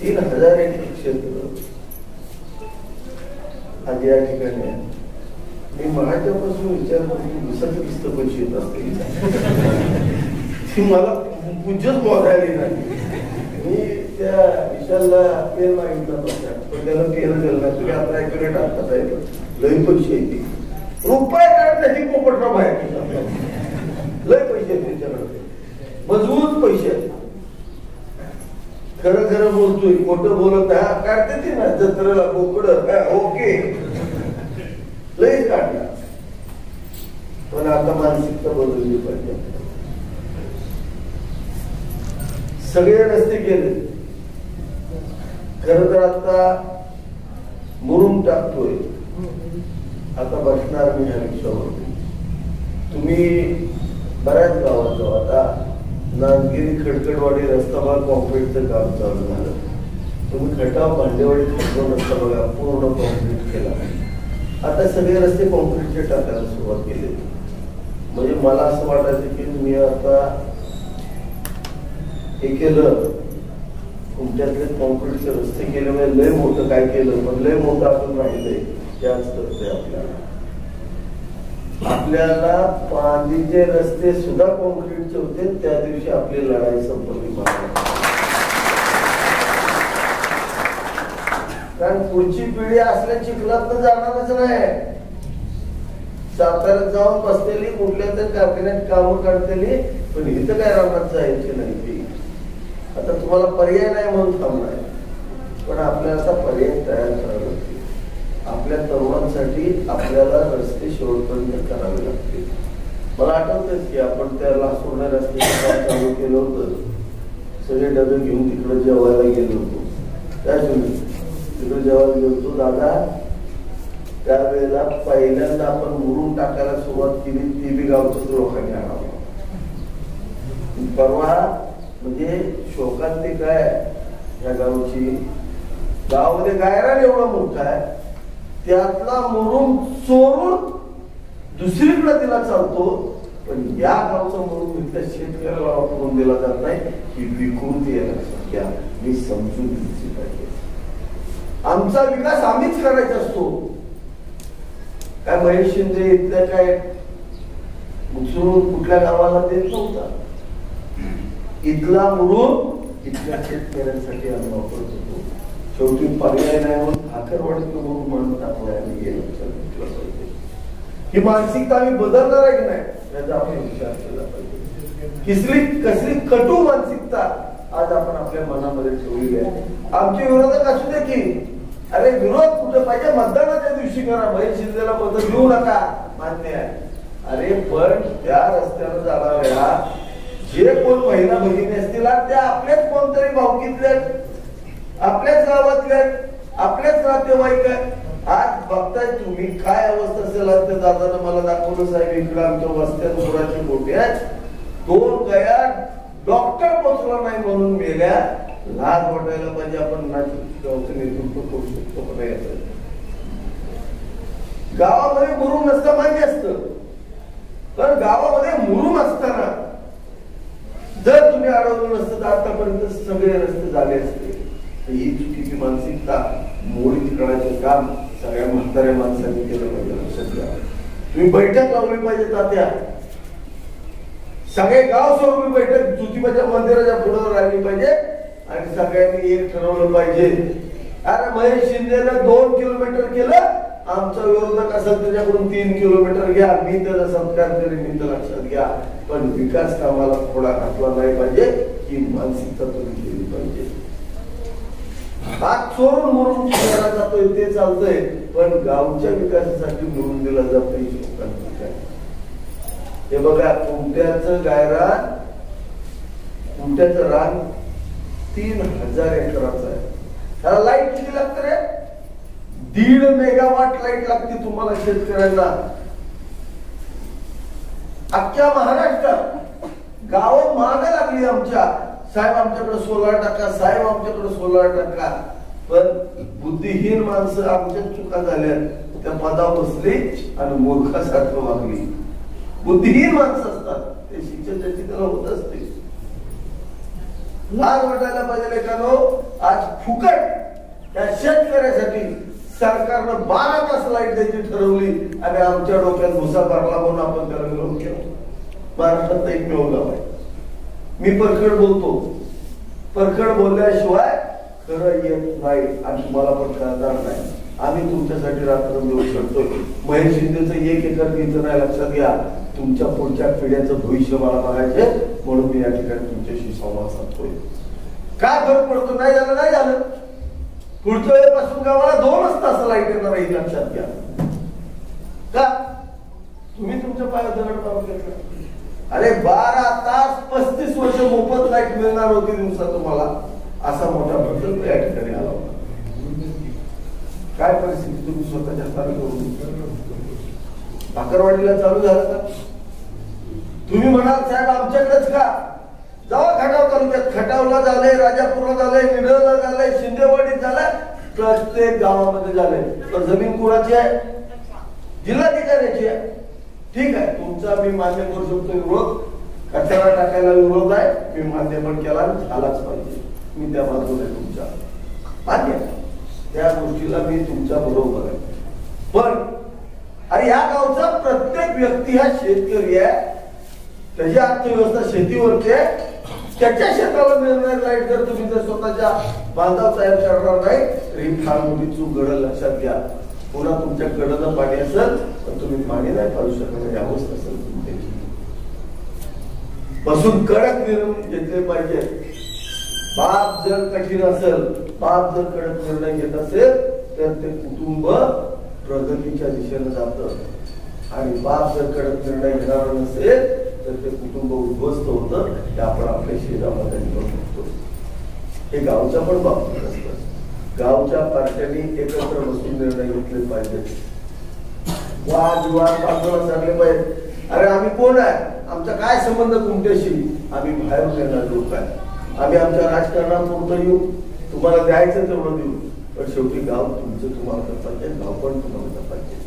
3000 एकर क्षेत्र आज या ठिकाणी आहे. मी माझ्यापासून विचार करतो, दिवसाचं पुस्तक कशी येत असते मला पूजच मोजायला नाही. मी त्या विशालला पेन मागितला होता, पण त्याला पेन दिलं नाही. तुम्ही आता ऍक्युरेट आणतात आहे, लय पैसे येते. रुपये काढण्याची पोपटराव बाहेर लय पैसे त्यांच्याकडे, मजबूत पैसे. खरं खरं बोलतोय, खोटं बोलत हा काढते ते ना जत्रेला बोकड. ओके, लयच काढला. पण आता मानसिकता बदलली पाहिजे. सगळे रस्ते गेले. खर तर आता मुरुम टाकतोय. आता बसणार मी ह्या रिक्षावर. तुम्ही बऱ्याच गावात जाऊ. आता नांदगिरी खडकडवाडी रस्ता बघा, कॉन्क्रीटचं काम चालू झालं. तुम्ही खटाव भांडेवाडी खडकड रस्ता बघा, पूर्ण कॉन्क्रीट केला. आता सगळे रस्ते कॉन्क्रीटचे टाकायला सुरुवात केली. म्हणजे मला असं वाटायचं की मी आता हे केलं, तुमच्याकडे कॉन्क्रीटचे रस्ते केले म्हणजे लय मोठं काय केलं, पण लय मोठं आपण राहिलंय. त्याच करतोय आपल्याला पाणीचे रस्ते सुद्धा कॉन्क्रीटचे होते. त्या दिवशी आपली लढाई संपली. कारण पुढची पिढी असल्या चिखलात जाणारच नाही. साताऱ्यात जाऊन बसलेली, कुठल्या तरी कारखान्यात कामं काढतेली, पण इथं काय रानात जायची नाही. ती आता तुम्हाला पर्याय नाही म्हणून थांबलाय, पण आपल्याला आता पर्याय तयार करावे लागतील. आपल्या तरुणांसाठी आपल्याला रस्ते शेवटपर्यंत करावे लागतील. मला आठवतच की आपण त्या लासूरला रस्त्याचं काम चालू केलं होतं. सगळे डबे घेऊन तिकडे जेवायला गेलो होतो. त्याच तिकडे जेवायला गेलो होतो. दादा त्यावेळेला पहिल्यांदा आपण मुरुम टाकायला सुरुवात केली, ती बी गावच लोकांनी आणावं. परवा म्हणजे शोकांतिका आहे या गावची. गावामध्ये गायरान एवढा मोठा आहे, त्यातला मुरुम चोरून दुसरीकडे दिला चालतो, पण या गावचा मुरुम इथल्या शेतकऱ्याला वापरून दिला जात नाही. ही विकृती आहे, लक्षात घ्या. मी समजून घेतली पाहिजे. आमचा विकास आम्हीच करायचा असतो. काय महेश शिंदे इथल्या काय उचलून कुठल्या गावाला देत नव्हता. इथला मुरुम इथल्या शेतकऱ्यांसाठी आम्ही वापरत होतो. शेवटी पर्याय नाही म्हणून ठाकरवाडी मुरुम म्हणून टाकलाय. ही मानसिकता आम्ही बदलणार आहे की नाही याचा आपण विचार केला पाहिजे. कसली कटू मानसिकता आज आपण आपल्या मनामध्ये ठेवली आहे. आमचे विरोधक असू दे की अरे विरोध कुठे पाहिजे, मतदानाच्या दिवशी करा, महेश शिंदेला मत घेऊ नका, मान्य आहे. अरे पण त्या रस्त्यानं जाणाऱ्या जे कोण महिला भगिनी असतील त्या आपल्याच कोणतरी भावकीतले, आपल्याच गावातले, आपल्याच नातेवाईक आहेत. आज बघताय तुम्ही काय अवस्था असेल. त्या दादानं मला दाखवलं साहेब, इकडे आमच्या वस्त्यात मुलाचे मोठे आहेत, 2 गया डॉक्टर पोचला नाही म्हणून मेल्या. लाज वाटायला पाहिजे. आपण गावचं नेतृत्व करू शकतो का नाही. गावामध्ये मुरुम नसतं मान्य असतं, पण गावामध्ये मुरुम असताना जर तुम्ही अडवलं नसतं तर आतापर्यंत सगळे रस्ते झाले असते. ही चुकीची मानसिकता मोडीत काढायचं काम सगळ्या म्हाताऱ्या माणसांनी केलं पाहिजे. लक्षात घ्या. तुम्ही बैठक लावली पाहिजे तात्या. सगळे गाव सोडून बैठक ज्योतिबाच्या मंदिराच्या पुढे राहिली पाहिजे आणि सगळ्यांनी एक ठरवलं पाहिजे. अरे महेश शिंदेनं 2 किलोमीटर केलं, आमचा विरोधक असेल त्याच्याकडून 3 किलोमीटर घ्या, मी त्याचा सत्कार करेन. मी तर लक्षात घ्या. पण विकास कामाला थोडा घातला नाही पाहिजे ही मानसिकता तुम्ही केली पाहिजे. हात चोरून मुरुम केला जातोय ते चालतंय, पण गावच्या विकासासाठी निवडून दिला जातोय लोकांचं. हे बघा, कुमट्याचं गायरान, कुमट्याचं रान 3000 एकराचं आहे. त्याला लाईट किती लागतं रे? 1.5 मेगावाट लाईट लागते तुम्हाला शेतकऱ्यांना. अख्ख्या महाराष्ट्रात गावं मागे लागली आमच्या. साहेब आमच्याकडे 16 टक्का, साहेब आमच्याकडे 16 टक्का. पण बुद्धिहीन माणसं आमच्या चुका झाल्या, त्या पदावर बसली आणि मूर्खासारखं वागली. बुद्धिहीन माणसं असतात ते शिक्षण त्याची त्याला होत असते. लाज वाटायला पाहिजे लेखानो. आज फुकट त्या शेतकऱ्यासाठी सरकारनं 12 तास लाईट द्यायची ठरवली आणि आमच्या डोक्यात भुसा भरला म्हणून आपण त्याला विरोध केला. महाराष्ट्रात एकमेव गाव आहे. मी परखड बोलतो. परखड बोलल्याशिवाय खरं येत नाही आणि तुम्हाला पण कळणार नाही. आम्ही तुमच्यासाठी रात्रंदिवस करतोय. महेश शिंदेचं 1 एकर घ्यायचं नाही, लक्षात घ्या. तुमच्या पुढच्या पिढ्याचं भविष्य मला बघायचे म्हणून मी या ठिकाणी तुमच्याशी संवाद साधतोय. काय फरक पडतो? नाही झालं नाही झालं. पुढच्या वेळेपासून गावाला 2च तास लाईट येणार आहे, लक्षात घ्या. का तुम्ही तुमच्या पायात दगड पाडून घेतला? अरे 12 तास 35 वर्ष मोफत लाईट मिळणार होती दिवसा तुम्हाला. असा मोठा प्रकल्प या ठिकाणी आला होता. काय परिस्थिती तुम्ही स्वतःच्या हाताने करून भाकरवाडीला चालू झालं का? तुम्ही म्हणाल साहेब आमच्याकडेच का? जावा खटाव तालुक्यात. खटावला झालंय, राजापूरला झालंय, निडरला झालंय, शिंदेवाडीत झालंय, प्रत्येक गावामध्ये झालंय. तर जमीन कुणाची आहे? जिल्हाधिकाऱ्याची आहे. ठीक आहे, तुमचा मी मान्य करू शकतो विरोध. कचरा टाकायला विरोध आहे, मी मान्य पण केला, झालाच पाहिजे. मी त्या बाजूला तुमच्या मान्य, त्या गोष्टीला मी तुमच्या बरोबर आहे. पण अरे या गावचा प्रत्येक व्यक्ती हा शेतकरी आहे. त्याची अर्थव्यवस्था शेतीवरची आहे. त्याच्या शेताला मिळणार लाईट जर तुम्ही जर स्वतःच्या बांधाव तयार करणार नाही तर ही फार मोठी चूक घडल, लक्षात घ्या. पुन्हा तुमच्या कडनं पाणी असेल तर तुम्ही पाणी नाही पाडू शकत. अवस्था असेल तुमची. बसून कडक निर्णय घेतले पाहिजे. बाप जर कठीण असेल, बाप जर कडक निर्णय घेत असेल तर ते कुटुंब प्रगतीच्या दिशेने जातं. आणि बाप जर कडक निर्णय घेणार नसेल तर ते कुटुंब उद्ध्वस्त होतं. हे आपण आपल्या शेतामध्ये बघतो. हे गावच्या पण बाबतीत असतं. गावच्या पार्ट्यांनी एकत्र बसून निर्णय घेतले पाहिजे. वादविवाद बाजूला सारले पाहिजे. अरे आम्ही कोण आहे? आमचा काय संबंध तुमच्याशी? आम्ही बाहेरून येणार लोक आहे. आम्ही आमच्या राजकारणापुरतं येऊ, तुम्हाला द्यायचं तेवढं देऊ. पण शेवटी गाव तुमचं तुम्हाला जपायचे, गाव पण तुम्हाला जपायचे.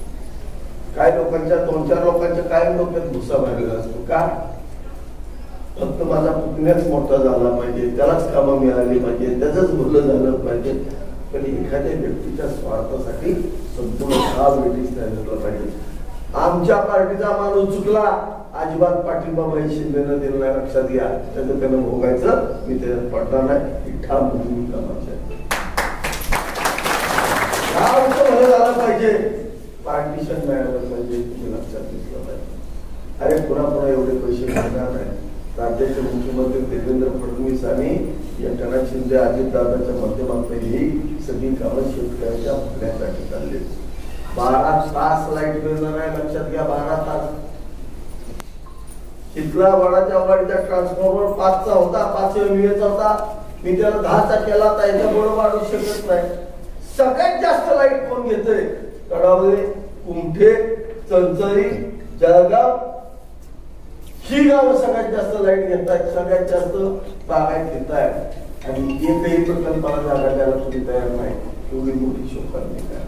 काय लोकांच्या 2-4 लोकांच्या कायम डोक्यात भुसा भरलेला असतो का? फक्त माझा पुतण्याच मोठा झाला पाहिजे, त्यालाच कामं मिळाली पाहिजे, त्याचंच भलं झालं पाहिजे. पण एखाद्या व्यक्तीच्या स्वार्थासाठी संपूर्ण गाव ब्रिटिश झालं पाहिजे. आमच्या पार्टीचा माणूस चुकला, अजिबात पाठिंबा महेश शिंदेनं दिला नाही, लक्षात घ्या. त्याचं त्यानं भोगायचं, मी त्याच्यात पडणार नाही. ही ठाम भूमिका माझी आहे. गावचं भलं झालं पाहिजे, पार्टिशन मिळालं पाहिजे, तुम्ही लक्षात घेतलं पाहिजे. अरे पुन्हा एवढे पैसे मिळणार नाही. राज्याचे मुख्यमंत्री देवेंद्र फडणवीस आणि एकनाथ शिंदे अजितदादांच्या माध्यमातून ही सगळी कामं शेतकऱ्यांच्या भरण्यासाठी चालले. 12 तास लाईट मिळणार आहे, लक्षात घ्या. 12 तास. इथला वडाच्या वाडीचा ट्रान्सफॉर्मर 5चा होता, 5 MVA होता. मी त्याला 10चा केला, तर याच्याबरोबर वाढू शकत नाही. सगळ्यात जास्त लाईट कोण घेतोय? कडावले, कुमठे, चंचरी, जळगाव ही गावं सगळ्यात जास्त लाईट घेत आहेत, सगळ्यात जास्त बागायत घेत आहेत. आणि एकही प्रकल्पाला जागा द्यायला तुम्ही तयार नाही. एवढी मोठी शोकांनी काय.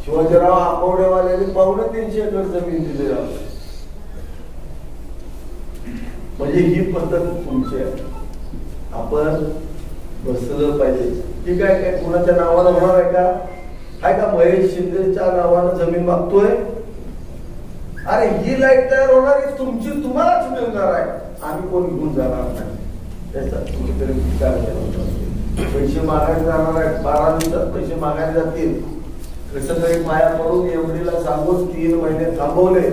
शिवाजीराव आंबवडेवाल्याने 350 एकर जमीन दिली राव. म्हणजे ही पद्धत तुमची आहे. आपण बसलं पाहिजे. ठीक आहे, काय कुणाच्या नावानं होणार आहे का? आहे का महेश शिंदेच्या नावानं जमीन मागतोय? अरे ही लाईट तयार होणार आहे तुमची, तुम्हालाच मिळणार आहे. आम्ही कोण घेऊन जाणार नाही. त्याचा कुठेतरी विचार केला. पैसे मागायला जाणार आहेत, 12 दिवसात पैसे मागायला जातील. कसं तरी माया पडून एवढीला सांगून 3 महिने थांबवले.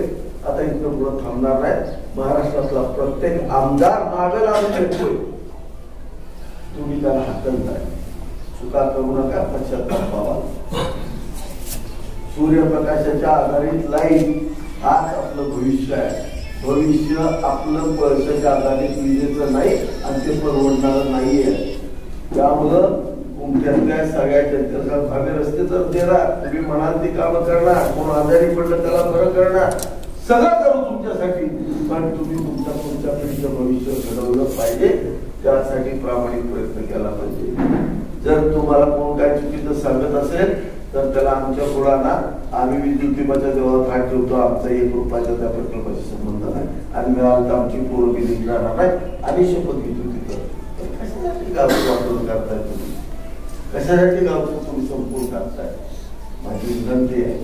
आता इथं पुढं थांबणार नाही. महाराष्ट्रातला प्रत्येक आमदार मागं लागून येतोय. तुम्ही त्याला हाकलताय. चुका करू नका, पश्चाताप व्हावा. सूर्यप्रकाशाच्या आधारित लाईट आज आपलं भविष्य आहे. भविष्य आपलं पैशाच्या आधारित विजेचं नाही आणि ते परवडणार नाहीये. त्यामुळं कुमठ्यातल्या सगळ्या जनतेला भावी रस्ते तर देणार, तुम्ही म्हणाल ती कामं करणार, कोण आजारी पडलं त्याला बरं करणार, सगळं करू तुमच्यासाठी. पण तुम्ही तुमच्या पिढीचं भविष्य घडवलं पाहिजे, त्यासाठी प्रामाणिक प्रयत्न केला पाहिजे. जर तुम्हाला कोण काय चुकीचं सांगत असेल तर त्याला आमच्या पुढांना आम्ही विद्युतीमाच्या देवात हात ठेवतो. आमचा 1 रुपयाचा त्या प्रकल्पाशी संबंध नाही आणि मिळालं तर आमची पोरं गेली राहणार नाही. आणि शपथ घेतो तिथं. कशासाठी गावचं वाटून करताय तुम्ही? कशासाठी गावचं तुम्ही संपूर्ण करताय? माझी विनंती आहे,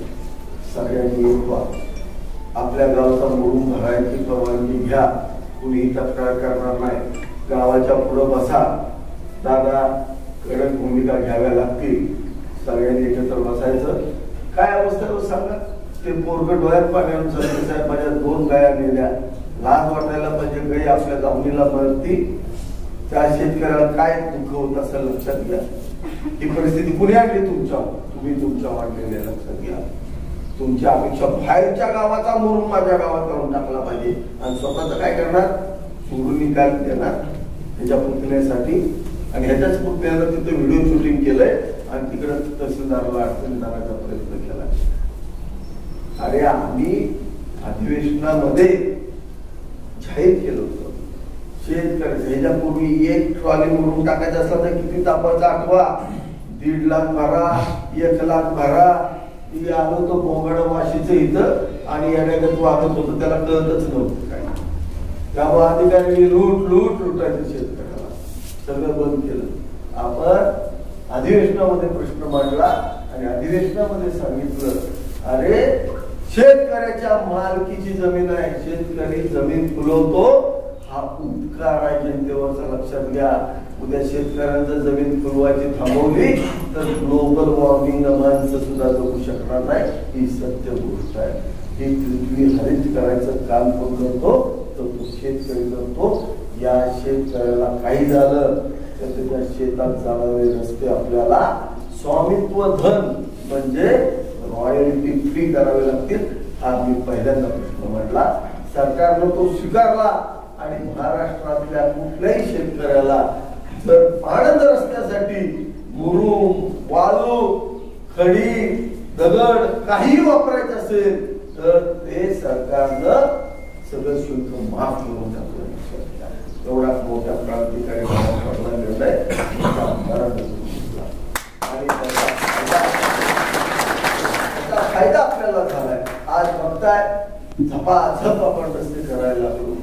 सगळ्यांनी एक व्हा. आपल्या गावचा मोडून भरायची परवानगी घ्या. कुणीही तक्रार करणार नाही. गावाच्या पुढं बसा. दादा कडक भूमिका घ्याव्या लागतील. सगळ्यांनी एकत्र बसायचं. काय अवस्था सांगा. ते पोरगं डोळ्यात पाण्यानं सांगते, साहेब माझ्या 2 गाया गेल्या. लाज वाटायला पाहिजे. गाई आपल्या दावणीला मरती. त्या शेतकऱ्याला काय दुःख होत असं लक्षात घ्या. ही परिस्थिती कुणी आणली? तुम्ही तुमच्या वाढलेल्या लक्षात घ्या. तुमच्या अपेक्षा बाहेरच्या गावाचा मोरून माझ्या गावात करून टाकला पाहिजे आणि स्वतःच काय करणार? सोडून निकाल देणार त्याच्या पुतण्यासाठी. आणि ह्याच्याच पुतण्यानं तिथं व्हिडिओ शूटिंग केलंय आणि तिकडे तहसीलदाराला अडचणी जाण्याचा प्रयत्न केला. अरे आम्ही अधिवेशनामध्ये जाहीर केलं होतं शेतकऱ्याचं. ह्याच्यापूर्वी 1 ट्रॉली मोडून टाकायचं असला तर किती तापायचा आठवा. 1.5 लाख भरा, 1 लाख भरा. ती आलो तो बोंगड वाशीचं इथं आणि याच्यात वागत होतं, त्याला कळतच नव्हतं काय. त्यामुळे अधिकाऱ्यांनी लुटायचं शेतकऱ्याला. सगळं बंद केलं. आपण अधिवेशनामध्ये प्रश्न मांडला आणि अधिवेशनामध्ये सांगितलं, अरे शेतकऱ्याच्या मालकीची जमीन आहे, शेतकरी जमीन फुलवतो, हा उपकार आहे जनतेवरचा. लक्षात घ्या. उद्या शेतकऱ्यांचं जमीन फुलवायची थांबवली तर ग्लोबल वॉर्मिंग माणसं सुद्धा जगू शकणार नाही. ही सत्य गोष्ट आहे. ही पृथ्वी हरित करायचं काम कोण करतो? तर तो शेतकरी करतो. या शेतकऱ्याला काही झालं तर त्याच्या शेतात जाणारे रस्ते आपल्याला स्वामित्व धन म्हणजे रॉयल्टी फ्री करावे लागतील. हा मी पहिल्यांदा प्रश्न म्हटला. सरकारनं तो स्वीकारला आणि महाराष्ट्रातल्या कुठल्याही शेतकऱ्याला जर पाणंद रस्त्यासाठी मुरुम, वाळू, खडी, दगड काही वापरायचं असेल तर ते सरकारनं सगळं शुल्क माफ करून टाकलं. एवढा मोठ्या क्रांतिकारी निर्णय आणि फायदा आपल्याला झालाय. आज बघताय झपाझप आपण रस्ते करायला लागलो.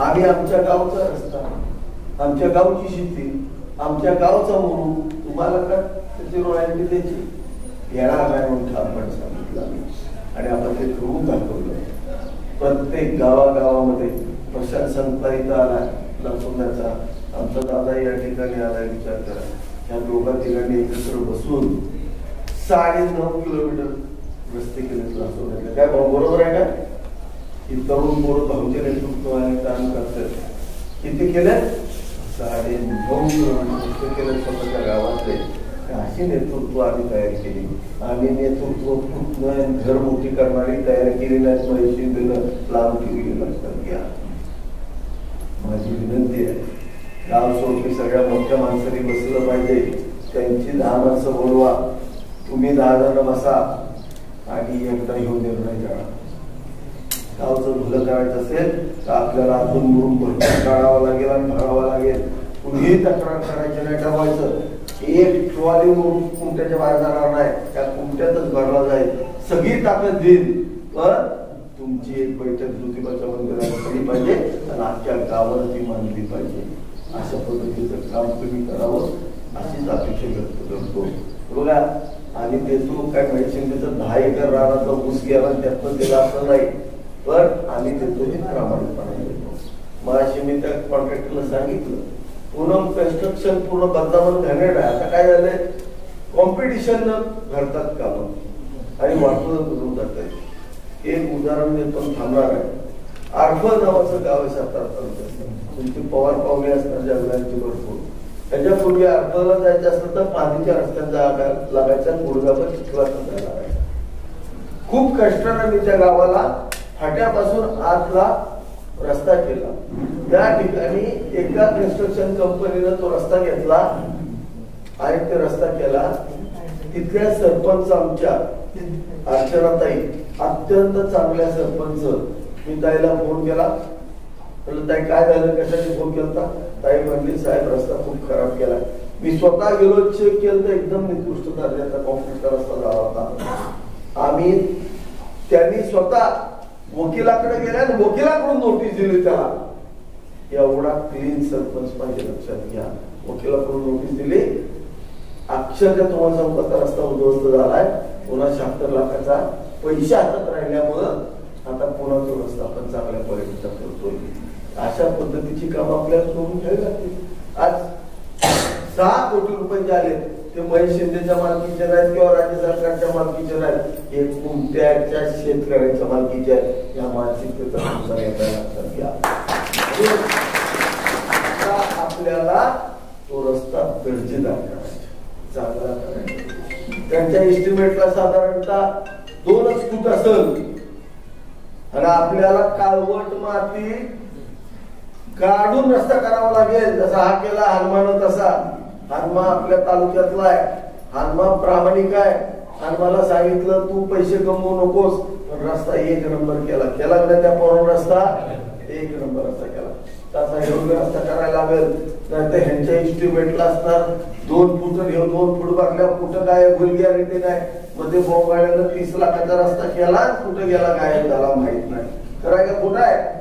आम्ही आमच्या गावचा रस्ता, आमच्या गावची शेती, आमच्या गावचा मुरुम तुम्हाला का त्याची रॉयल्टी द्यायची येणार नाही म्हणून आपण सांगितलं आणि आपण ते करून दाखवलं. प्रत्येक गावागावामध्ये प्रशासनता इथं आला लसूण्याचा आमचा दादा या ठिकाणी आला. विचार करा, ह्या दोघा ठिकाणी एकत्र बसून 9.5 किलोमीटर रस्ते केले लसूण्याचे. काय बरोबर आहे का? ही तरुण पोरं भाऊच्या नेतृत्वाने काम करतात. किती केले? 9.5 किलोमीटर रस्ते केले स्वतःच्या गावातले. अशी नेतृत्व आम्ही तयार केली. आम्ही नेतृत्व घर मोठी करणारी तयार केली नाही. महेशिंदेनं लांब केली लक्षात घ्या. माझी विनंती आहे, गाव सोडून सगळ्या मोठ्या माणसांनी बसलं पाहिजे. त्यांची 10 माणसं बोलवा, तुम्ही 10 जण बसा आणि एकदा घेऊन निर्णय करा. गावचं भलं करायचं असेल तर आपल्याला अजून मुरुम भरपूर काढावं लागेल आणि भरावं लागेल. कुणीही तक्रार करायची नाही. ठरवायचं एक ट्रॉली मुरुम कुंट्याच्या बाहेर जाणार नाही, त्या कुंट्यातच भरला जाईल. सगळी ताकद देईल, पण तुमची एक बैठक ज्योतिबाच्या मंदिरात झाली पाहिजे आणि आजच्या गावाला ती मानली पाहिजे. अशा पद्धतीचं काम तुम्ही करावं अशीच अपेक्षा व्यक्त करतो. बघा, आणि देतो काय महेशिंदेचं 10 एकर रानाचा ऊस गेला त्यातनं दिला असं नाही, पण आम्ही देतो हे प्रामाणिकपणे देतो. मगाशी मी त्या कॉन्ट्रॅक्टरला सांगितलं पूनम कन्स्ट्रक्शन पूर्ण बदलावून घाणेरडं आहे. आता काय झालंय, कॉम्पिटिशन घडतात कामं आणि वाटलं करून जात आहे. एक उदाहरण देतो थांबणार आहे. आरफळ नावाचं गाव आहे सातारा तालुक्यात. तुमची पवार पावले असणार जगलांची भरपूर. त्याच्यापूर्वी आरफळला जायचं असतं तर पाणीच्या रस्त्यांचा लागायचा, गुडगावर चिखलाचा लागायचा. खूप कष्टाने मी त्या गावाला फाट्यापासून आतला रस्ता केला. त्या ठिकाणी एका कन्स्ट्रक्शन कंपनीनं तो रस्ता घेतला आणि ते रस्ता केला. तिथल्या सरपंच आमच्या अर्चनाताई अत्यंत चांगल्या सरपंच. मी ताईला फोन केला, म्हटलं ताई काय झालं, कशाने फोन केला? ताई म्हणली साहेब रस्ता खूप खराब केला. मी स्वतः गेलो, चेक केलं तर एकदम निकृष्ट दर्जाचा कॉन्क्रीटचा रस्ता झाला होता. आम्ही त्यांनी स्वतः वकिलाकडे गेल्या आणि वकिलाकडून नोटीस दिली त्याला. एवढा क्लीन सरपंच पाहिजे, लक्षात घ्या. वकिलाकडून नोटीस दिली. अक्षरशः तुम्हाला सांगता रस्ता उद्ध्वस्त झालाय. पुन्हा 76 लाखाचा पैसे हातात राहिल्यामुळं आता पुन्हा तो रस्ता आपण चांगल्या क्वालिटीचा करतोय. अशा पद्धतीची काम आपल्याला करून घ्यावी लागतील. आज 6 कोटी रुपये जे आले ते महेश शिंदेच्या मालकीचे नाहीत किंवा राज्य सरकारच्या मालकीचे नाहीत, हे कोणत्याच्या शेतकऱ्यांच्या मालकीचे आहेत. या मानसिकतेचा अनुसार यायला लक्षात घ्या. आपल्याला तो रस्ता दर्जेदार करायचा, चांगला करायचा. त्यांच्या एस्टिमेटला साधारणतः 2च फूट असेल आणि आपल्याला काळवट माती काढून रस्ता करावा लागेल. जसा हा केला हनुमान तसा. हनुमा आपल्या तालुक्यातला आहे. हनुमा प्रामाणिक आहे. हनुमाला सांगितलं तू पैसे कमवू नकोस, पण रस्ता 1 नंबर केला. केला का त्या पोरानं रस्ता 1 नंबर रस्ता केला. तसा योग्य रस्ता करायला लागेल. नाही तर ह्यांच्या एस्टिमेटला असणार 2 फूट घेऊन 2 फूट भरल्या कुठं काय फुल गॅरंटी नाही. मध्ये बोंबाळ्यानं 30 लाखाचा रस्ता केला, कुठं गेला गायब झाला माहित नाही. कराय का कुठं आहे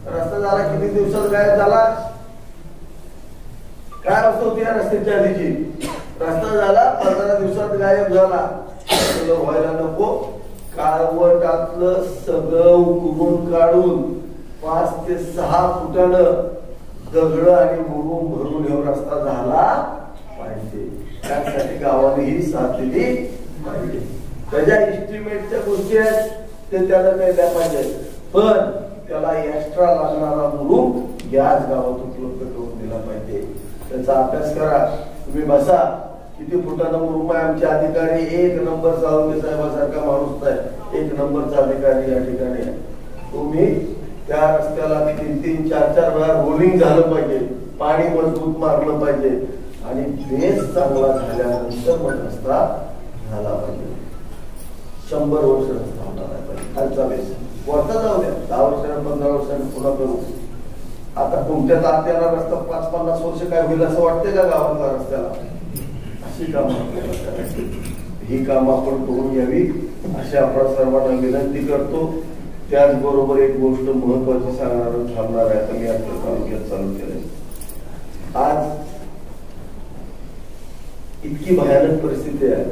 रस्ता झाला, किती दिवसात गायब झाला, काय अवस्था होती या रस्त्याच्या आधीची. रस्ता झाला 15 दिवसात गायब झाला. व्हायला नको. काळवटातलं सगळं उकरून काढून 5 ते 6 फुटानं दगड आणि मुरुम भरून घेऊन रस्ता झाला पाहिजे. त्यासाठी गावाने ही साथ दिली पाहिजे. त्याच्या इस्टिमेटच्या गोष्टी आहेत ते त्याला द्यायला पाहिजे, पण त्याला एक्स्ट्रा लागणारा मुरुम याच गावात उपलब्ध करून दिला पाहिजे. त्याचा अभ्यास करा. तुम्ही बसा, किती फुटानं मुरुम आहे. आमचे अधिकारी 1 नंबर सावंगे साहेबासारखा माणूस नाही, 1 नंबरचा अधिकारी या ठिकाणी आहे. तुम्ही त्या रस्त्याला 3-3, 4-4 वेळा रोलिंग झालं पाहिजे, पाणी मजबूत मारलं पाहिजे आणि बेस चांगला झाल्यानंतर मग रस्ता झाला पाहिजे. 100 वर्ष रस्ता होणार आहे पाहिजे. खालचा बेस वरता जाऊ द्या, 10 वर्षांना 15 वर्षांनी पुन्हा करू. आता कोणत्या तात्याला रस्ता 5-50 वर्ष काय होईल असं वाटतंय का गावातल्या रस्त्याला? अशी कामं आपल्याला करायची. ही कामं आपण करून घ्यावी अशी आपण सर्वांना विनंती करतो. त्याचबरोबर एक गोष्ट महत्वाची सांगणार आहे. आता मी आपल्या तालुक्यात चालू केलंय. आज इतकी भयानक परिस्थिती आहे.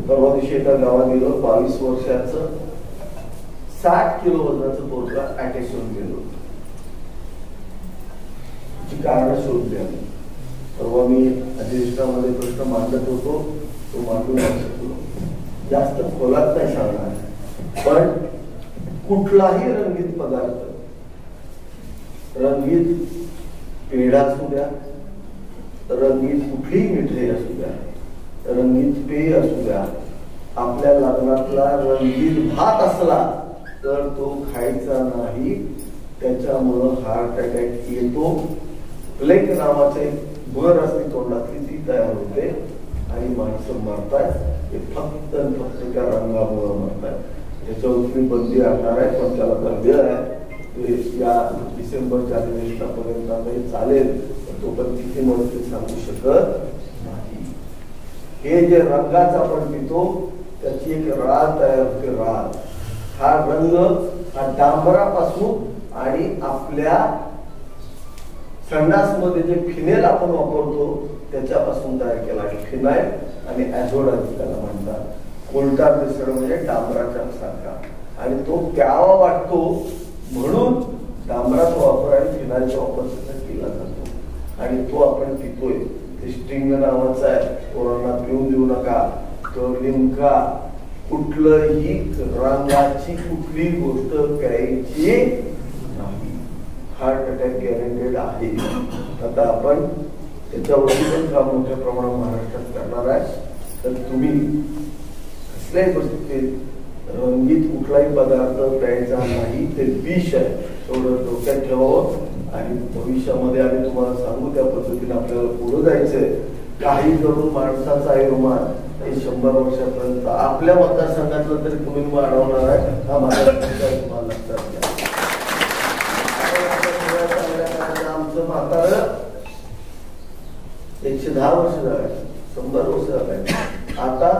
परवा दिवशी एका गावात गेलो, 22 वर्षाचं 60 किलो वजनाचं पोरगा अटॅक येऊन गेलो. ची कारण शोधली आम्ही. परवा मी अधिवेशनामध्ये प्रश्न मांडत होतो, तो मांडून शकतो. जास्त खोलात नाही सांगणार, पण कुठलाही रंगीत पदार्थ, रंगीत पेढा असू द्या, रंगीत कुठलीही मिठाई असू द्या, रंगीत पेय असू द्या, आपल्या लग्नातला रंगीत भात असला तर तो खायचा नाही. त्याच्यामुळं हार्ट अटॅक येतो. प्लेग नावाचे भर असते तोंडातली, ती तयार होते आणि माणसं मरतात. हे फक्त त्या रंगामुळे मरतात. त्याच्यावर तुम्ही बंदी आणणार आहे, पण त्याला तर वेळ आहे. या डिसेंबरच्या अधिवेशनापर्यंत चालेल, तो पण किती म्हणून सांगू शकत नाही. हे जे रंगाचा आपण पितो त्याची एक राळ तयार होते. राळ हा रंग हा डांबरापासून आणि आपल्या संडासमध्ये जे फिनेल आपण वापरतो त्याच्यापासून तयार केला आहे. फिनाईल आणि ॲझोडाईड त्याला म्हणतात. कोलटा मिसळ म्हणजे डांबराच्या सारखा, आणि तो प्यावा वाटतो म्हणून डांबराचा वापर आणि फिनाईलचा वापर केला जातो आणि तो आपण पितोय. ते स्टिंग नावाचा आहे. पोरांना पिऊन देऊ नका. तो लिमका, कुठलंही रंगाची कुठली गोष्ट प्यायची नाही. हार्ट अटॅक गॅरंटेड आहे. आता आपण त्याच्यावरती पण काम मोठ्या प्रमाणात महाराष्ट्रात करणार आहे. तर तुम्ही कसल्याही परिस्थितीत रंगीत कुठलाही पदार्थ प्यायचा नाही. ते विष आहे, एवढं डोक्यात ठेवावं. आणि भविष्यामध्ये आम्ही तुम्हाला सांगू त्या पद्धतीने आपल्याला पुढे जायचंय. काही करून माणसाचा आयुर्मान हे 100 वर्षापर्यंत आपल्या मतदारसंघातलं तरी तुम्ही वाढवणार आहे. हा माझा तुम्हाला लक्षात घ्या. आमचं म्हातारं 110 वर्ष झालंय, 100 वर्ष झालंय. आता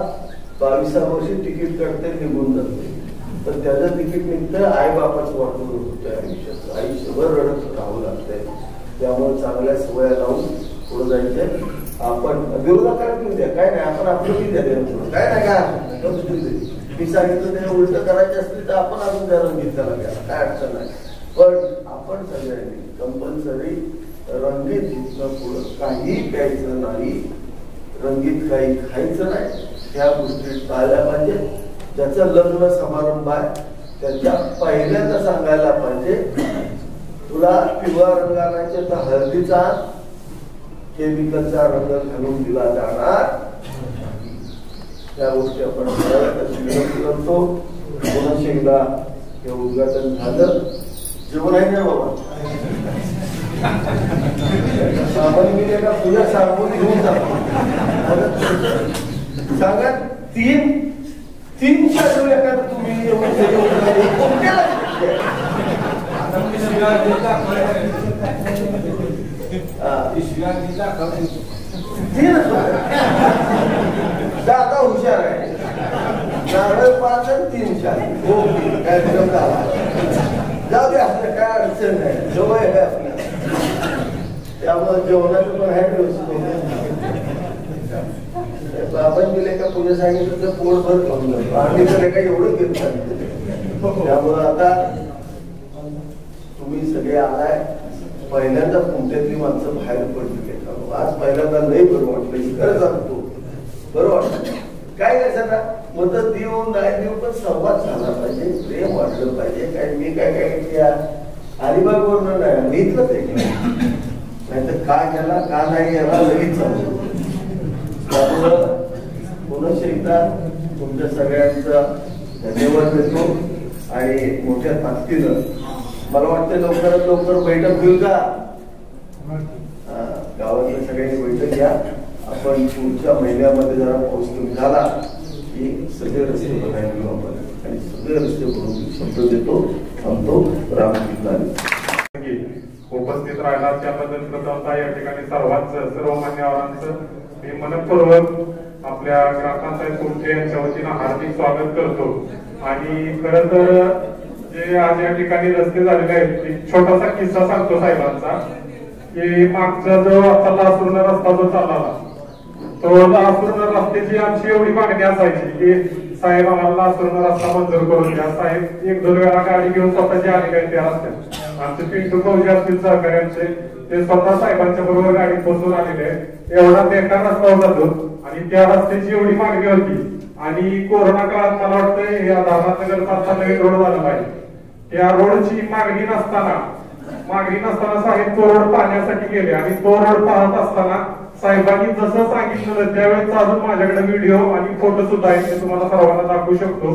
22व्या वर्षी तिकीट काढते, निघून जाते. तर त्याचं तिकीट निघतं, आई बापाचं वाटून होतं आयुष्याचं. आयुष्यभर रडत राहावं लागतंय. त्यामुळे चांगल्या सवया लावून पुढे जायचंय. आपण विरोधाकडे घेऊ द्या, काय नाही, आपण आपलं बी द्या, काय नाही का. मी सांगितलं त्याने उलट करायचे असतील तर आपण अजून त्या रंगीत त्याला घ्या, काय अडचण नाही. पण आपण सगळ्यांनी कंपल्सरी रंगीत घेतलं, पुढं काही प्यायचं नाही, रंगीत काही खायचं नाही. ह्या गोष्टी टाळल्या पाहिजे. ज्याचं लग्न समारंभ आहे त्याच्या पहिल्यांदा सांगायला पाहिजे, तुला पिवळा रंग आणायचे तर हळदीचा केमिकलचा रंग घालून दिला जाणार. त्या गोष्टी आपण करतो. पुन्हा एकदा हे उद्घाटन झालं. जेवण आहे ना बाबा, आपण मी एका पूजा सांगून घेऊन जातो. सांगा 3 शाळू एखादं तुम्ही दादा हुशार आहे. नारळ 5 आणि 3 शाळू काय झाला. जाऊ दे, आपलं काय अडचण नाही. जवळ आहे आपल्या, त्यामुळे जेवणाचं पण आहे व्यवस्थित. आपण गेले का पूजा सांगितलं तर पोट भर खाऊन जातो. आम्ही तर काय एवढं घेत सांगितलं. त्यामुळं आता तुम्ही सगळे आलाय. पहिल्यांदा कोणत्यातली माणसं बाहेर पडली. आज पहिल्यांदा लई बरं वाटलं. खरं सांगतो, बरं वाटलं. काय करायचं ना, मदत देऊ नाही देऊ, पण संवाद झाला पाहिजे, प्रेम वाटलं पाहिजे. काय मी काय अलिबागवरून नाही इथलंच आहे, नाही तर का गेला का नाही गेला लगेच सांगतो. त्यामुळं पुन्हा एकदा तुमच्या सगळ्यांचा धन्यवाद देतो. आणि मोठ्या ताकदीनं मला वाटतं लवकरात लवकर बैठक होईल का, गावातल्या सगळ्यांनी बैठक घ्या. आपण पुढच्या महिन्यामध्ये जरा पाऊस कमी झाला की सगळे रस्ते बघायला घेऊ आपण आणि सगळे रस्ते बनवून शब्द देतो. थांबतो. रामकृष्ण उपस्थित राहिला त्याबद्दल प्रथमतः या ठिकाणी सर्व मान्यवरांचं मी मनपूर्वक आपल्या ग्रामपंचायत कुमठे यांच्या वतीनं हार्दिक स्वागत करतो. आणि खरं तर जे आज या ठिकाणी रस्ते झालेले आहेत, एक छोटासा किस्सा सांगतो साहेबांचा, की मागचा जो आता लासूर्ण रस्ता जो चालला तो लासूर्ण रस्त्याची आमची एवढी मागणी असायची की साहेब आम्हाला लासूर्ण रस्ता मंजूर करून द्या. साहेब 1-2 वेळा गाडी घेऊन स्वतःची आली काही त्या रस्त्यात. आमचे पिंटू फौजी असतील सहकार्यांचे, ते स्वतः साहेबांच्या बरोबर गाडीत बसून आलेले. एवढा बेकार रस्ता होता तो, आणि त्या रस्त्याची एवढी मागणी होती. आणि कोरोना काळात मला वाटतं या दादानगरचा नवीन रोड झाला पाहिजे. त्या रोडची मागणी नसताना साहेब तो रोड पाहण्यासाठी गेले, आणि तो रोड पाहत असताना साहेबांनी जसं सांगितलं त्यावेळेस अजून माझ्याकडे व्हिडिओ आणि फोटो सुद्धा आहेत, ते तुम्हाला सर्वांना दाखवू शकतो.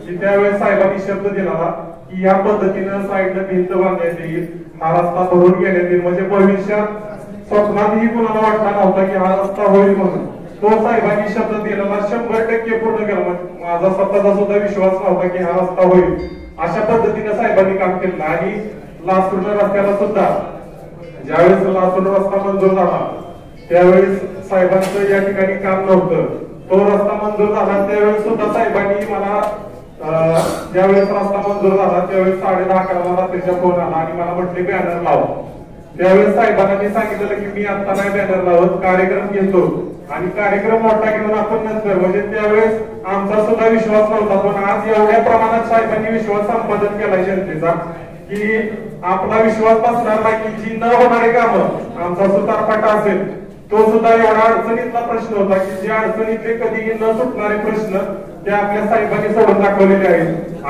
की त्यावेळेस साहेबांनी शब्द दिला की या पद्धतीनं साईडला भिंत बांधण्यात येईल, हा रस्ता भरून घेण्यात येईल. म्हणजे भविष्यात स्वप्नातही कुणाला वाटला नव्हता की हा रस्ता होईल म्हणून. तो साहेबांनी शब्द दिलेला 100% पूर्ण केला. म्हणजे माझा स्वतःचा सुद्धा विश्वास नव्हता की हा रस्ता होईल. अशा पद्धतीने साहेबांनी काम केलं. आणि लासूर्ण रस्त्याला सुद्धा ज्यावेळेस लासूर्ण रस्ता मंजूर झाला त्यावेळेस साहेबांचं या ठिकाणी काम नव्हतं. तो रस्ता मंजूर झाला त्यावेळेस सुद्धा साहेबांनी मला ज्यावेळेस रस्ता मंजूर झाला त्यावेळेस 10:30 रात्रीचा फोन आला आणि मला म्हटले बॅनर लाव. त्यावेळेस साहेबांना मी सांगितलं की मी आता नाही बॅनर लावत, कार्यक्रम घेतो आणि कार्यक्रम मोठा घेऊन आपण नंतर. म्हणजे त्यावेळेस आमचा सुद्धा विश्वास नव्हता, पण आज एवढ्या प्रमाणात साहेबांनी विश्वास संपादन केला जनतेचा की आपला विश्वास बसणार नाही की जी न होणारी कामं आमचा सुतारफाटा असेल तो सुद्धा एवढा अडचणीतला प्रश्न होता की ज्या अडचणीतले कधीही न सुटणारे प्रश्न ते आपल्या साहेबांनी सोडून दाखवलेले आहेत.